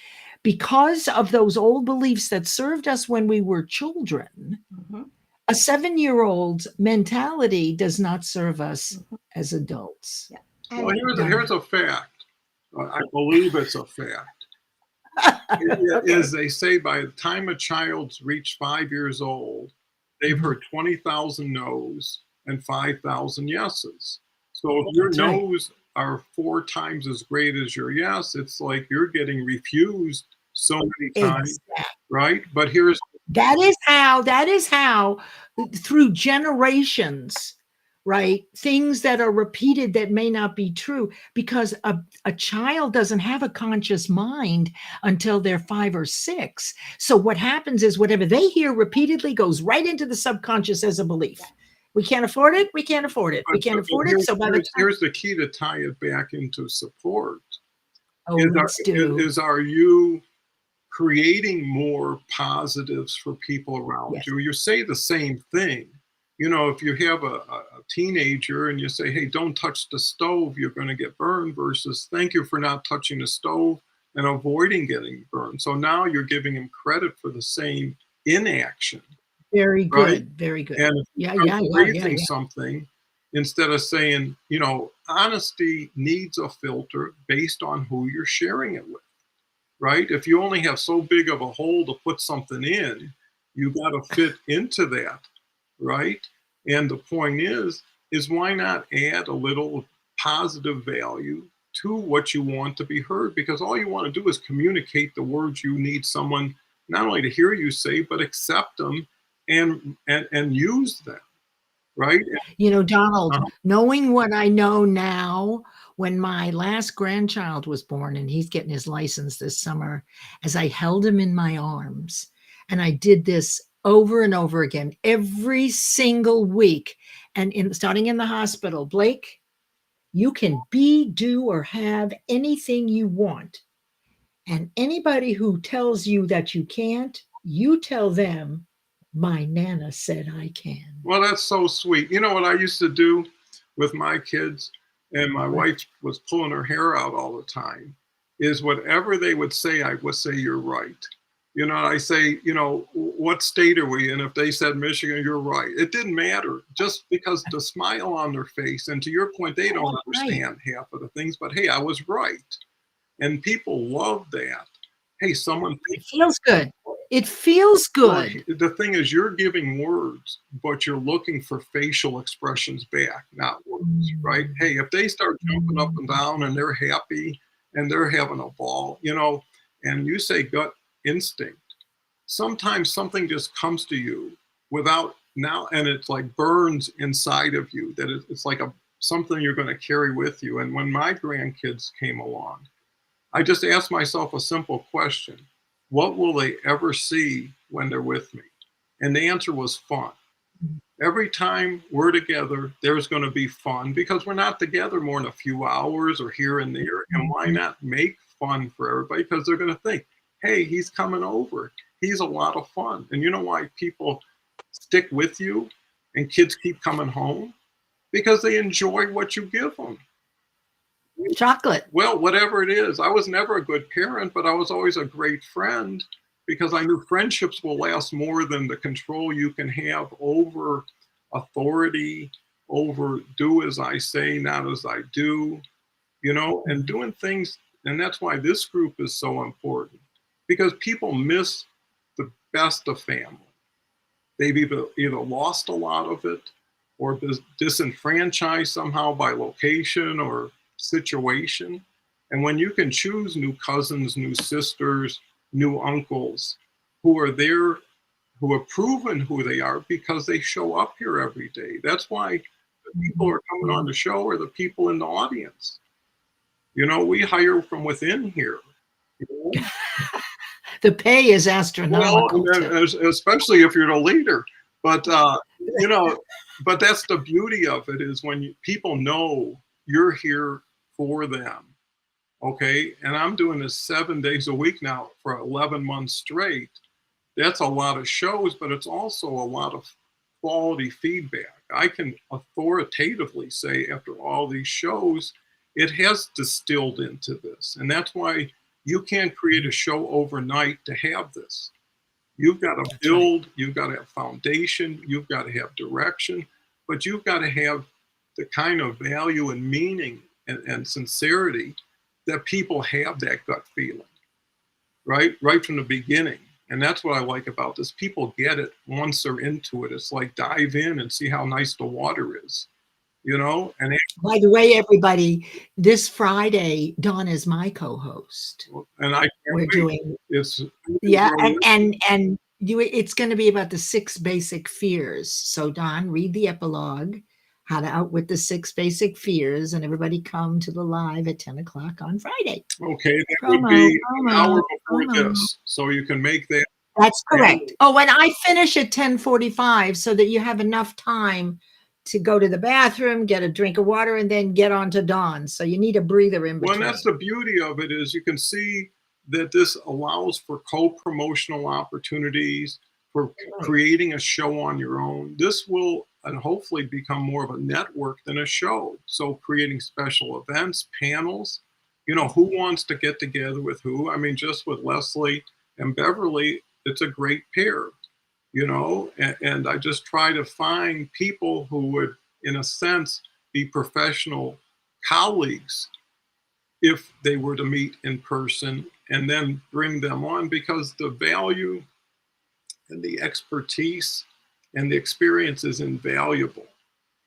because of those old beliefs that served us when we were children. Mm-hmm. A 7-year-old's mentality does not serve us as adults. Yeah. Well, here's a fact. I believe it's a fact. Is they say by the time a child's reached 5 years old, they've heard 20,000 no's and 5,000 yeses. So if your no's are 4 times as great as your yes, it's like you're getting refused so many times, right? But that is how through generations, right? Things that are repeated that may not be true, because a child doesn't have a conscious mind until they're 5 or 6. So what happens is whatever they hear repeatedly goes right into the subconscious as a belief. We can't afford it. We can't afford it. We can't afford it. So here's the key to tie it back into support. Are you creating more positives for people around you? You say the same thing. If you have a teenager and you say, hey, don't touch the stove, you're going to get burned, versus thank you for not touching the stove and avoiding getting burned. So now you're giving him credit for the same inaction. Very good. Right? Very good. And raising something, instead of saying, honesty needs a filter based on who you're sharing it with. Right? If you only have so big of a hole to put something in, you got to fit into that, right? And the point is, is why not add a little positive value to what you want to be heard? Because all you want to do is communicate the words you need someone not only to hear you say, but accept them and use them, right? You know, Donald, Uh-huh. knowing what I know now, when my last grandchild was born and he's getting his license this summer, as I held him in my arms, and I did this over and over again every single week, and starting in the hospital, Blake, you can be, do, or have anything you want. And anybody who tells you that you can't, you tell them, my Nana said I can. Well, that's so sweet. You know what I used to do with my kids, and my wife was pulling her hair out all the time, is whatever they would say, I would say, you're right. You know, I say, you know, what state are we in? If they said Michigan, you're right. It didn't matter, just because the smile on their face. And to your point, they don't understand half of the things, but hey, I was right. And people love that. Hey, someone It feels good. It feels well, good. the thing is, you're giving words, but you're looking for facial expressions back, not words, right? Hey, if they start jumping up and down and they're happy and they're having a ball, you know, and you say gut instinct, sometimes something just comes to you without now, and it's like burns inside of you that it's like something you're going to carry with you. And when my grandkids came along, I just asked myself a simple question. What will they ever see when they're with me? And the answer was fun. Every time we're together, there's going to be fun because we're not together more than a few hours or here and there. And why not make fun for everybody? Because they're going to think, hey, he's coming over. He's a lot of fun. And you know why people stick with you and kids keep coming home? Because they enjoy what you give them. Chocolate. Well, whatever it is, I was never a good parent, but I was always a great friend because I knew friendships will last more than the control you can have over authority, over do as I say, not as I do, you know, and doing things. And that's why this group is so important because people miss the best of family. They've either lost a lot of it or disenfranchised somehow by location or situation. And when you can choose new cousins, new sisters, new uncles who are there, who have proven who they are because they show up here every day. That's why the people who are coming on the show are the people in the audience. You know, we hire from within here. You know? The pay is astronomical. Well, especially if you're the leader. But, you know, but that's the beauty of it is when people know you're here for them. Okay. And I'm doing this 7 days a week now for 11 months straight. That's a lot of shows, but it's also a lot of quality feedback. I can authoritatively say after all these shows, it has distilled into this. And that's why you can't create a show overnight to have this. You've got to build, you've got to have foundation, you've got to have direction, but you've got to have the kind of value and meaning and sincerity that people have that gut feeling, right? Right from the beginning. And that's what I like about this. People get it once they're into it. It's like dive in and see how nice the water is, you know? And by the way, everybody, this Friday, Dawn is my co-host. And I can't We're wait. doing It's yeah, and it's going to be about the 6 basic fears. So Dawn, read the epilogue, how to outwit the 6 basic fears, and everybody come to the live at 10 o'clock on Friday. Okay, that would be an hour before this, so you can make that. That's correct. Oh, and I finish at 10:45 so that you have enough time to go to the bathroom, get a drink of water, and then get on to Dawn. So you need a breather in between. Well, that's the beauty of it is you can see that this allows for co-promotional opportunities, for creating a show on your own. This will and hopefully become more of a network than a show. So creating special events, panels, you know, who wants to get together with who? I mean, just with Leslie and Beverly, it's a great pair, you know, and I just try to find people who would, in a sense, be professional colleagues if they were to meet in person and then bring them on because the value and the expertise and the experience is invaluable.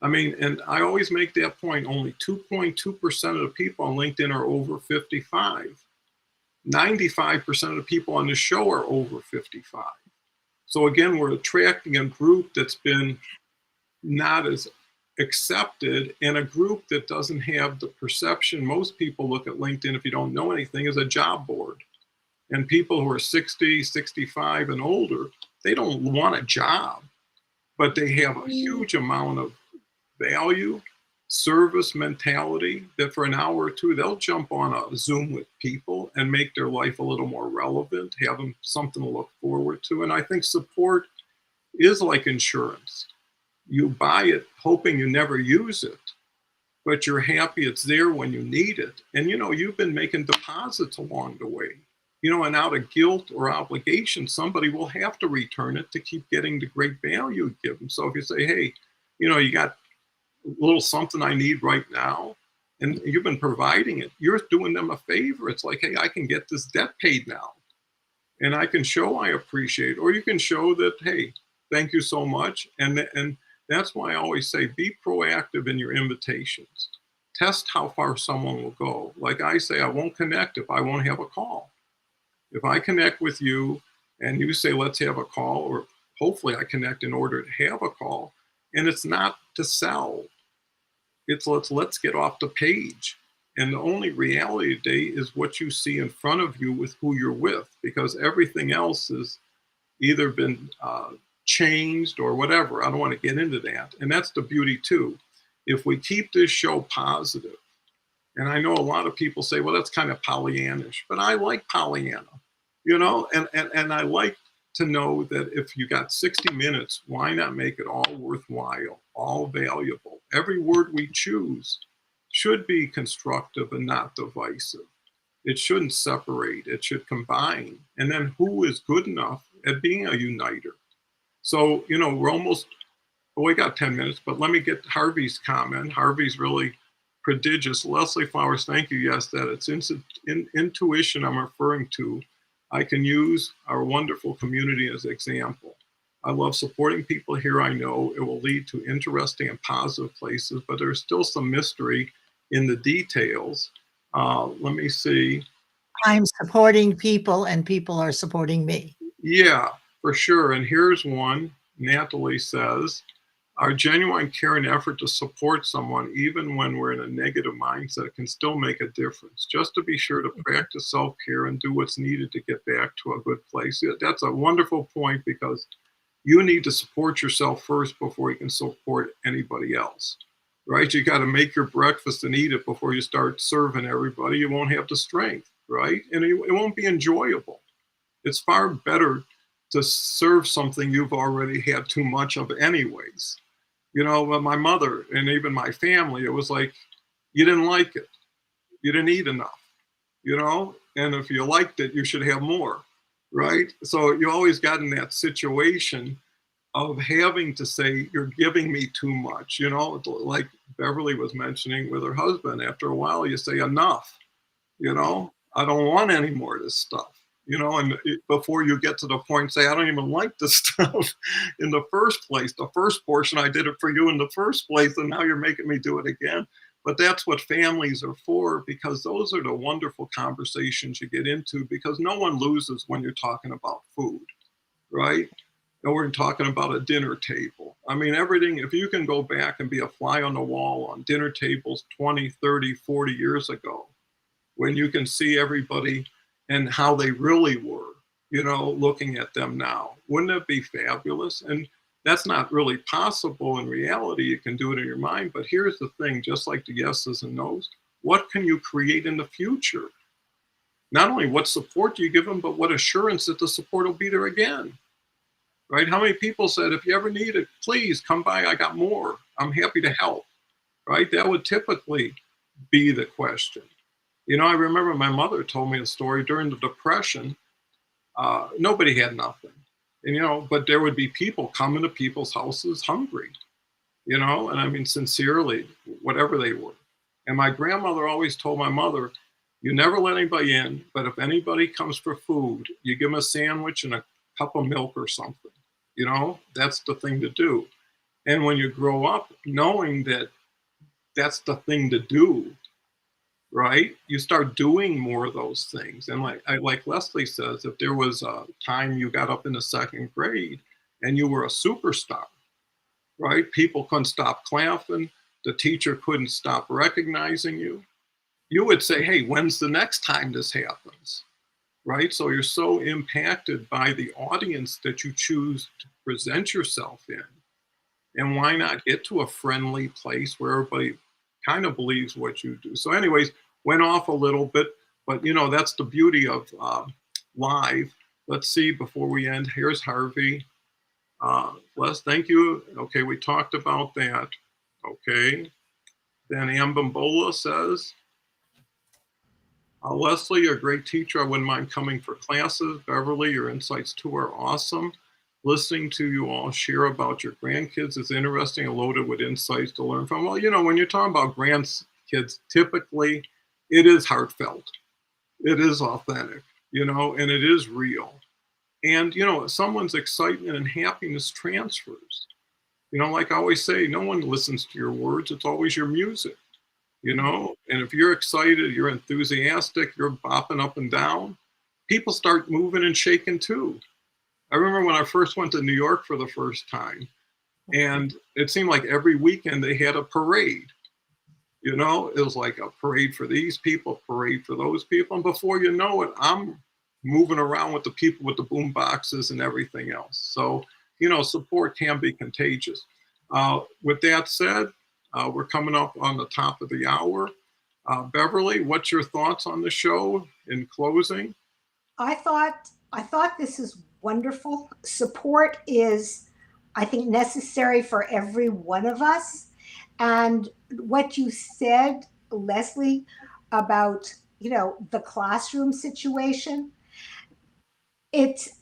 I mean, and I always make that point, only 2.2% of the people on LinkedIn are over 55. 95% of the people on the show are over 55. So again, we're attracting a group that's been not as accepted, and a group that doesn't have the perception. Most people look at LinkedIn, if you don't know anything, as a job board. And people who are 60, 65 and older, they don't want a job, but they have a huge amount of value, service mentality, that for an hour or two, they'll jump on a Zoom with people and make their life a little more relevant, have them something to look forward to. And I think support is like insurance. You buy it hoping you never use it, but you're happy it's there when you need it. And you've been making deposits along the way, and out of guilt or obligation, somebody will have to return it to keep getting the great value you give them. So if you say, hey, you got a little something I need right now, and you've been providing it, you're doing them a favor. It's like, hey, I can get this debt paid now, and I can show I appreciate, or you can show that, hey, thank you so much. And that's why I always say, be proactive in your invitations. Test how far someone will go. Like I say, I won't connect if I won't have a call. If I connect with you and you say, let's have a call, or hopefully I connect in order to have a call, and it's not to sell. It's let's get off the page. And the only reality today is what you see in front of you with who you're with, because everything else has either been changed or whatever. I don't want to get into that. And that's the beauty too. If we keep this show positive, and I know a lot of people say, well, that's kind of Pollyannish, but I like Pollyanna, and I like to know that if you got 60 minutes, why not make it all worthwhile, all valuable? Every word we choose should be constructive and not divisive. It shouldn't separate, it should combine. And then who is good enough at being a uniter? So, we're almost, we got 10 minutes, but let me get Harvey's comment. Harvey's really prodigious. Leslie Flowers, thank you. Yes, that it's intuition I'm referring to. I can use our wonderful community as an example. I love supporting people here. I know it will lead to interesting and positive places, but there's still some mystery in the details. Let me see. I'm supporting people and people are supporting me. Yeah, for sure. And here's one. Natalie says, our genuine care and effort to support someone, even when we're in a negative mindset, can still make a difference. Just to be sure to practice self-care and do what's needed to get back to a good place. That's a wonderful point, because you need to support yourself first before you can support anybody else, right? You got to make your breakfast and eat it before you start serving everybody. You won't have the strength, right? And it won't be enjoyable. It's far better to serve something you've already had too much of anyways. My mother and even my family, it was like, you didn't like it. You didn't eat enough, and if you liked it, you should have more, right? So you always got in that situation of having to say, you're giving me too much, like Beverly was mentioning with her husband. After a while, you say, enough, I don't want any more of this stuff. And before you get to the point, say, I don't even like this stuff in the first place. The first portion, I did it for you in the first place, and now you're making me do it again. But that's what families are for, because those are the wonderful conversations you get into, because no one loses when you're talking about food, right? And we're talking about a dinner table. I mean, everything, if you can go back and be a fly on the wall on dinner tables 20, 30, 40 years ago, when you can see everybody and how they really were, looking at them now. Wouldn't it be fabulous? And that's not really possible in reality. You can do it in your mind. But here's the thing, just like the yeses and nos, what can you create in the future? Not only what support do you give them, but what assurance that the support will be there again, right? How many people said, if you ever need it, please come by, I got more. I'm happy to help, right? That would typically be the question. I remember my mother told me a story during the Depression. Nobody had nothing, but there would be people coming to people's houses hungry, and I mean, sincerely, whatever they were. And my grandmother always told my mother, you never let anybody in, but if anybody comes for food, you give them a sandwich and a cup of milk or something, that's the thing to do. And when you grow up knowing that that's the thing to do, right? You start doing more of those things. And like Leslie says, if there was a time you got up in the second grade and you were a superstar, right? People couldn't stop clapping. The teacher couldn't stop recognizing you. You would say, hey, when's the next time this happens? Right? So you're so impacted by the audience that you choose to present yourself in. And why not get to a friendly place where everybody kind of believes what you do? So, anyways, went off a little bit, but you know, that's the beauty of live. Let's see before we end. Here's Harvey. Les, thank you. Okay, we talked about that. Okay. Then Ambambola says, Leslie, you're a great teacher. I wouldn't mind coming for classes. Beverly, your insights too are awesome. Listening to you all share about your grandkids is interesting and loaded with insights to learn from. Well, you know, when you're talking about grandkids, typically it is heartfelt. It is authentic, you know, and it is real. And, you know, someone's excitement and happiness transfers. You know, like I always say, no one listens to your words. It's always your music, you know? And if you're excited, you're enthusiastic, you're bopping up and down, people start moving and shaking too. I remember when I first went to New York for the first time, and it seemed like every weekend they had a parade. You know, it was like a parade for these people, parade for those people. And before you know it, I'm moving around with the people with the boom boxes and everything else. So, you know, support can be contagious. With that said, we're coming up on the top of the hour. Beverly, what's your thoughts on the show in closing? I thought this is wonderful. Support is, I think, necessary for every one of us. And what you said, Leslie, about, you know, the classroom situation,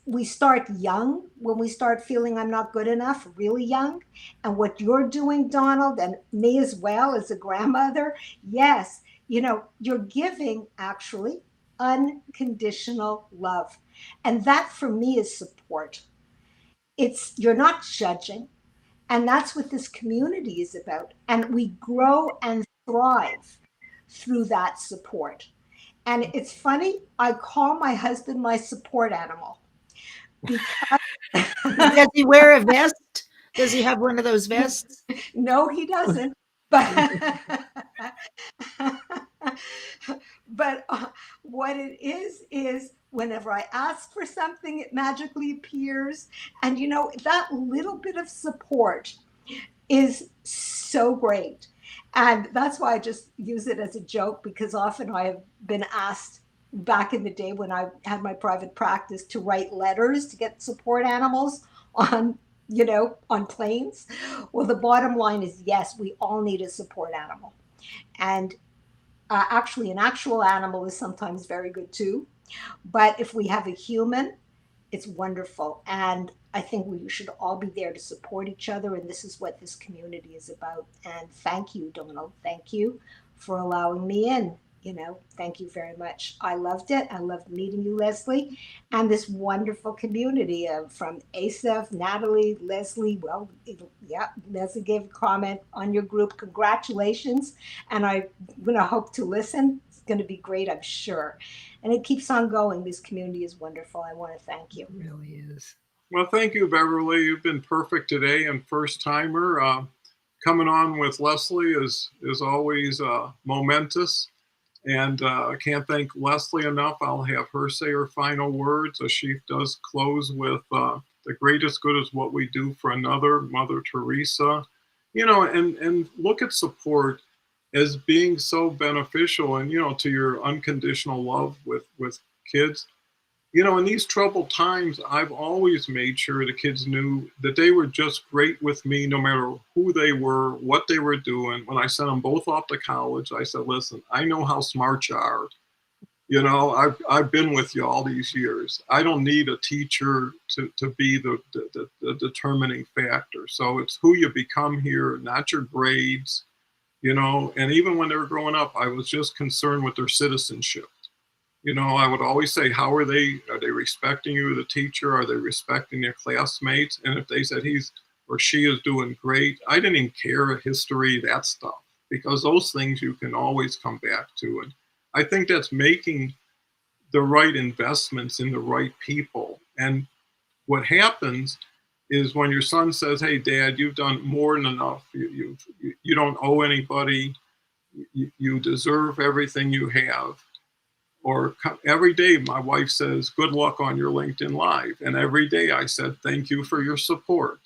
we start young when we start feeling I'm not good enough, really young. And what you're doing, Donald, and me as well as a grandmother, yes, you know, you're giving actually unconditional love. And that for me is support. You're not judging. And that's what this community is about. And we grow and thrive through that support. And it's funny, I call my husband my support animal. Does he wear a vest? Does he have one of those vests? No, he doesn't. But what it is whenever I ask for something, it magically appears. And you know, that little bit of support is so great. And that's why I just use it as a joke, because often I have been asked back in the day when I had my private practice to write letters to get support animals on, you know, on planes. Well, the bottom line is yes, we all need a support animal. And actually, an actual animal is sometimes very good too. But if we have a human, it's wonderful. And I think we should all be there to support each other. And this is what this community is about. And thank you, Donald. Thank you for allowing me in. You know, thank you very much. I loved it. I loved meeting you, Leslie, and this wonderful community from Asaph, Natalie, Leslie. Well, yeah, Leslie gave a comment on your group. Congratulations. And I'm going to hope to listen. It's going to be great, I'm sure. And it keeps on going. This community is wonderful. I want to thank you. It really is. Well, thank you, Beverly. You've been perfect today, and first timer. Coming on with Leslie is always momentous. And I can't thank Leslie enough. I'll have her say her final words. Ashif does close with the greatest good is what we do for another, Mother Teresa. You know, and look at support as being so beneficial, and, you know, to your unconditional love with kids. You know, in these troubled times, I've always made sure the kids knew that they were just great with me, no matter who they were, what they were doing. When I sent them both off to college, I said, listen, I know how smart you are. You know, I've been with you all these years. I don't need a teacher to be the determining factor. So it's who you become here, not your grades, you know. And even when they were growing up, I was just concerned with their citizenship. You know, I would always say, how are they respecting you, the teacher? Are they respecting their classmates? And if they said he's or she is doing great. I didn't even care history, that stuff, because those things you can always come back to. And I think that's making the right investments in the right people. And what happens is when your son says, "Hey, Dad, you've done more than enough. You don't owe anybody. You deserve everything you have." Or every day, my wife says, "Good luck on your LinkedIn Live," and every day I said, "Thank you for your support."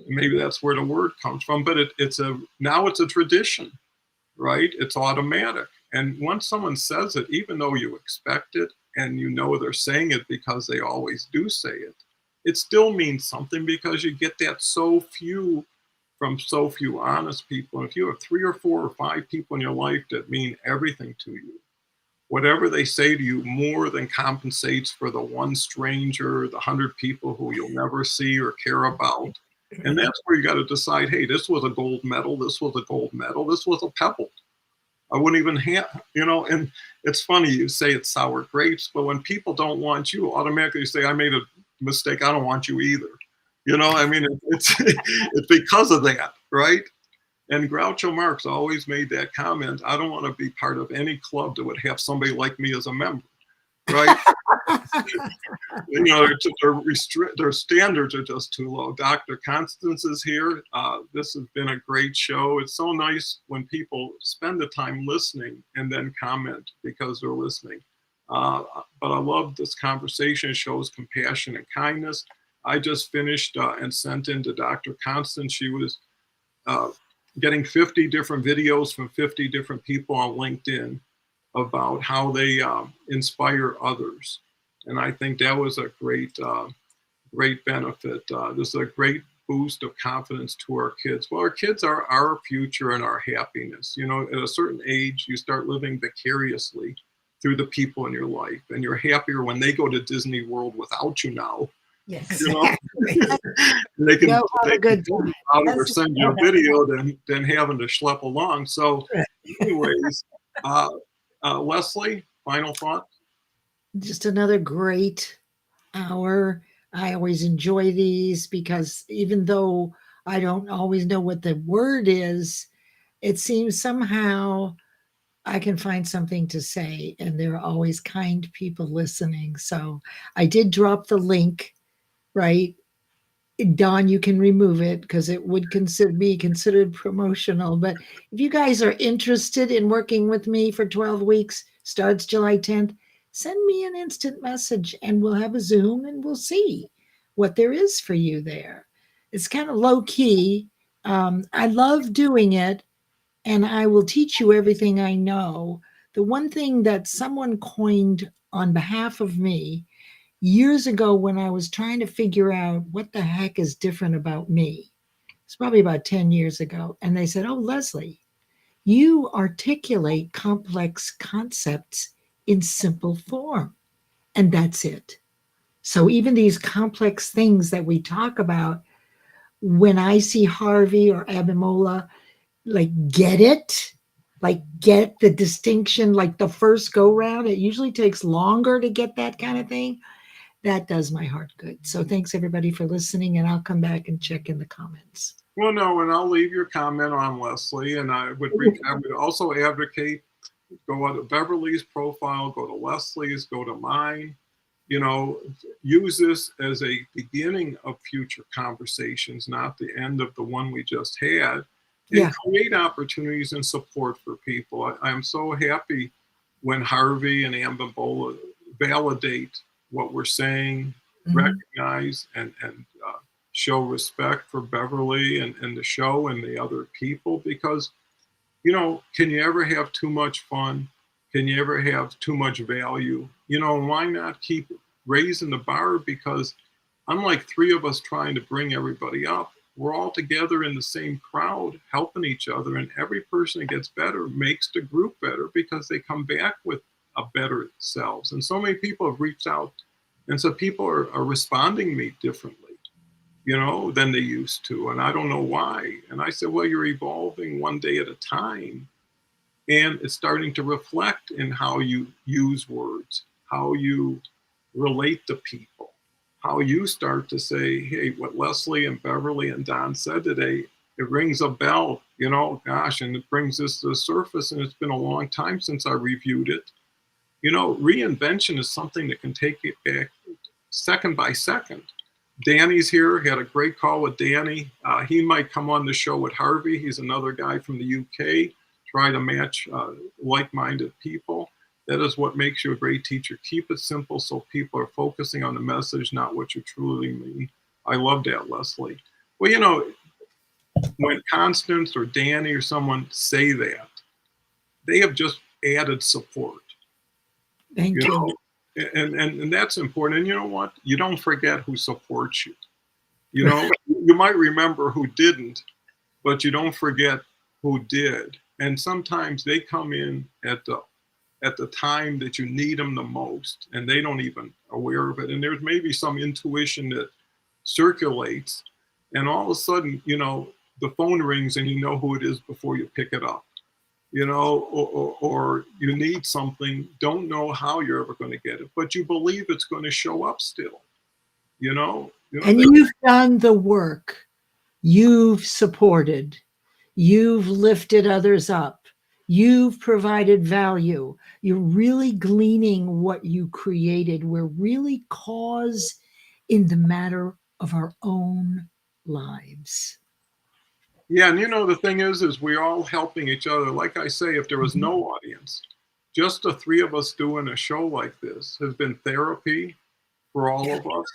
Maybe that's where the word comes from, but now it's a tradition, right? It's automatic. And once someone says it, even though you expect it and you know they're saying it because they always do say it, it still means something because you get that from so few honest people. And if you have 3 or 4 or 5 people in your life that mean everything to you, whatever they say to you more than compensates for the one stranger, the 100 people who you'll never see or care about. And that's where you got to decide, hey, this was a gold medal, this was a gold medal, this was a pebble. I wouldn't even have, and it's funny, you say it's sour grapes, but when people don't want you, automatically say, I made a mistake, I don't want you either. I mean, it's it's because of that, right? And Groucho Marx always made that comment, I don't want to be part of any club that would have somebody like me as a member, right? Their standards are just too low. Dr. Constance is here. This has been a great show. It's so nice when people spend the time listening and then comment because they're listening. But I love this conversation. It shows compassion and kindness. I just finished and sent in to Dr. Constance. She was getting 50 different videos from 50 different people on LinkedIn about how they inspire others. And I think that was a great benefit. This is a great boost of confidence to our kids. Well, our kids are our future and our happiness. At a certain age, you start living vicariously through the people in your life. And you're happier when they go to Disney World without you now. Yes. They can Have a good time. out or send you a video than having to schlep along. So anyways, Leslie, final thought? Just another great hour. I always enjoy these because even though I don't always know what the word is, it seems somehow I can find something to say, and there are always kind people listening. So I did drop the link, right? Don, you can remove it because it would be considered promotional. But if you guys are interested in working with me for 12 weeks, starts July 10th, send me an instant message and we'll have a Zoom and we'll see what there is for you there. It's kind of low key. I love doing it and I will teach you everything I know. The one thing that someone coined on behalf of me years ago when I was trying to figure out what the heck is different about me. It's probably about 10 years ago. And they said, "Oh, Leslie, you articulate complex concepts in simple form." And that's it. So even these complex things that we talk about, when I see Harvey or Abimola, get it, get the distinction, like the first go round, it usually takes longer to get that kind of thing. That does my heart good. So thanks everybody for listening, and I'll come back and check in the comments. Well, no, and I'll leave your comment on Leslie, and I would also advocate go to Beverly's profile, go to Leslie's, go to mine. Use this as a beginning of future conversations, not the end of the one we just had, and create opportunities and support for people. I'm so happy when Harvey and Abimbola validate what we're saying, recognize and show respect for Beverly and the show and the other people, because can you ever have too much fun? Can you ever have too much value? Why not keep raising the bar? Because unlike 3 of us trying to bring everybody up, we're all together in the same crowd helping each other, and every person that gets better makes the group better because they come back with a better selves. And so many people have reached out and so people are responding to me differently, than they used to. And I don't know why. And I said, well, you're evolving one day at a time. And it's starting to reflect in how you use words, how you relate to people, how you start to say, hey, what Leslie and Beverly and Don said today, it rings a bell, you know, gosh, and it brings this to the surface. And it's been a long time since I reviewed it. You know, reinvention is something that can take it back second by second. Danny's here, had a great call with Danny. He might come on the show with Harvey. He's another guy from the UK. Try to match like-minded people. That is what makes you a great teacher. Keep it simple so people are focusing on the message, not what you truly mean. I love that, Leslie. Well, you know, when Constance or Danny or someone say that, they have just added support. Thank you. Know? And that's important. And you know what? You don't forget who supports you. You know, you might remember who didn't, but you don't forget who did. And sometimes they come in at the time that you need them the most, and they don't even aware of it. And there's maybe some intuition that circulates, and all of a sudden, you know, the phone rings and you know who it is before you pick it up. You know, or you need something, don't know how you're ever going to get it, but you believe it's going to show up still, you know? And you've done the work. You've supported. You've lifted others up. You've provided value. You're really gleaning what you created. We're really cause in the matter of our own lives. Yeah, and you know, the thing is we're all helping each other. Like I say, if there was no audience, just the three of us doing a show like this has been therapy for all of us.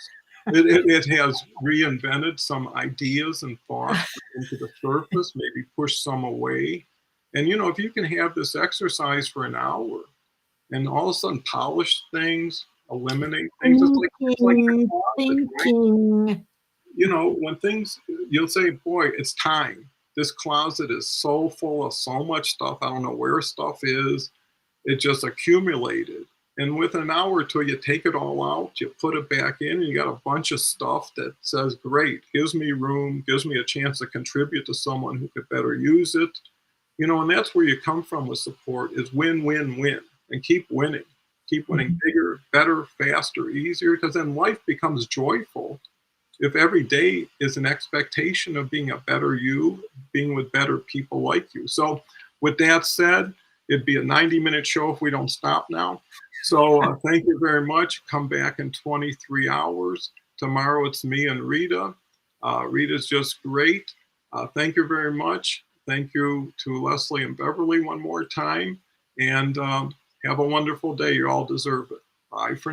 It has reinvented some ideas and thoughts into the surface, maybe pushed some away. And you know, if you can have this exercise for an hour and all of a sudden polish things, eliminate things, it's like the closet, right? You know, when things, you'll say, boy, it's time. This closet is so full of so much stuff. I don't know where stuff is. It just accumulated. And within an hour or two, you take it all out, you put it back in, and you got a bunch of stuff that says, great, gives me room, gives me a chance to contribute to someone who could better use it. You know, and that's where you come from with support is win, win, win, and keep winning. Keep winning bigger, better, faster, easier, because then life becomes joyful. If every day is an expectation of being a better you, being with better people like you. So with that said, it'd be a 90-minute show if we don't stop now. So thank you very much. Come back in 23 hours. Tomorrow it's me and Rita. Rita's just great. Thank you very much. Thank you to Leslie and Beverly one more time. And have a wonderful day. You all deserve it. Bye for now.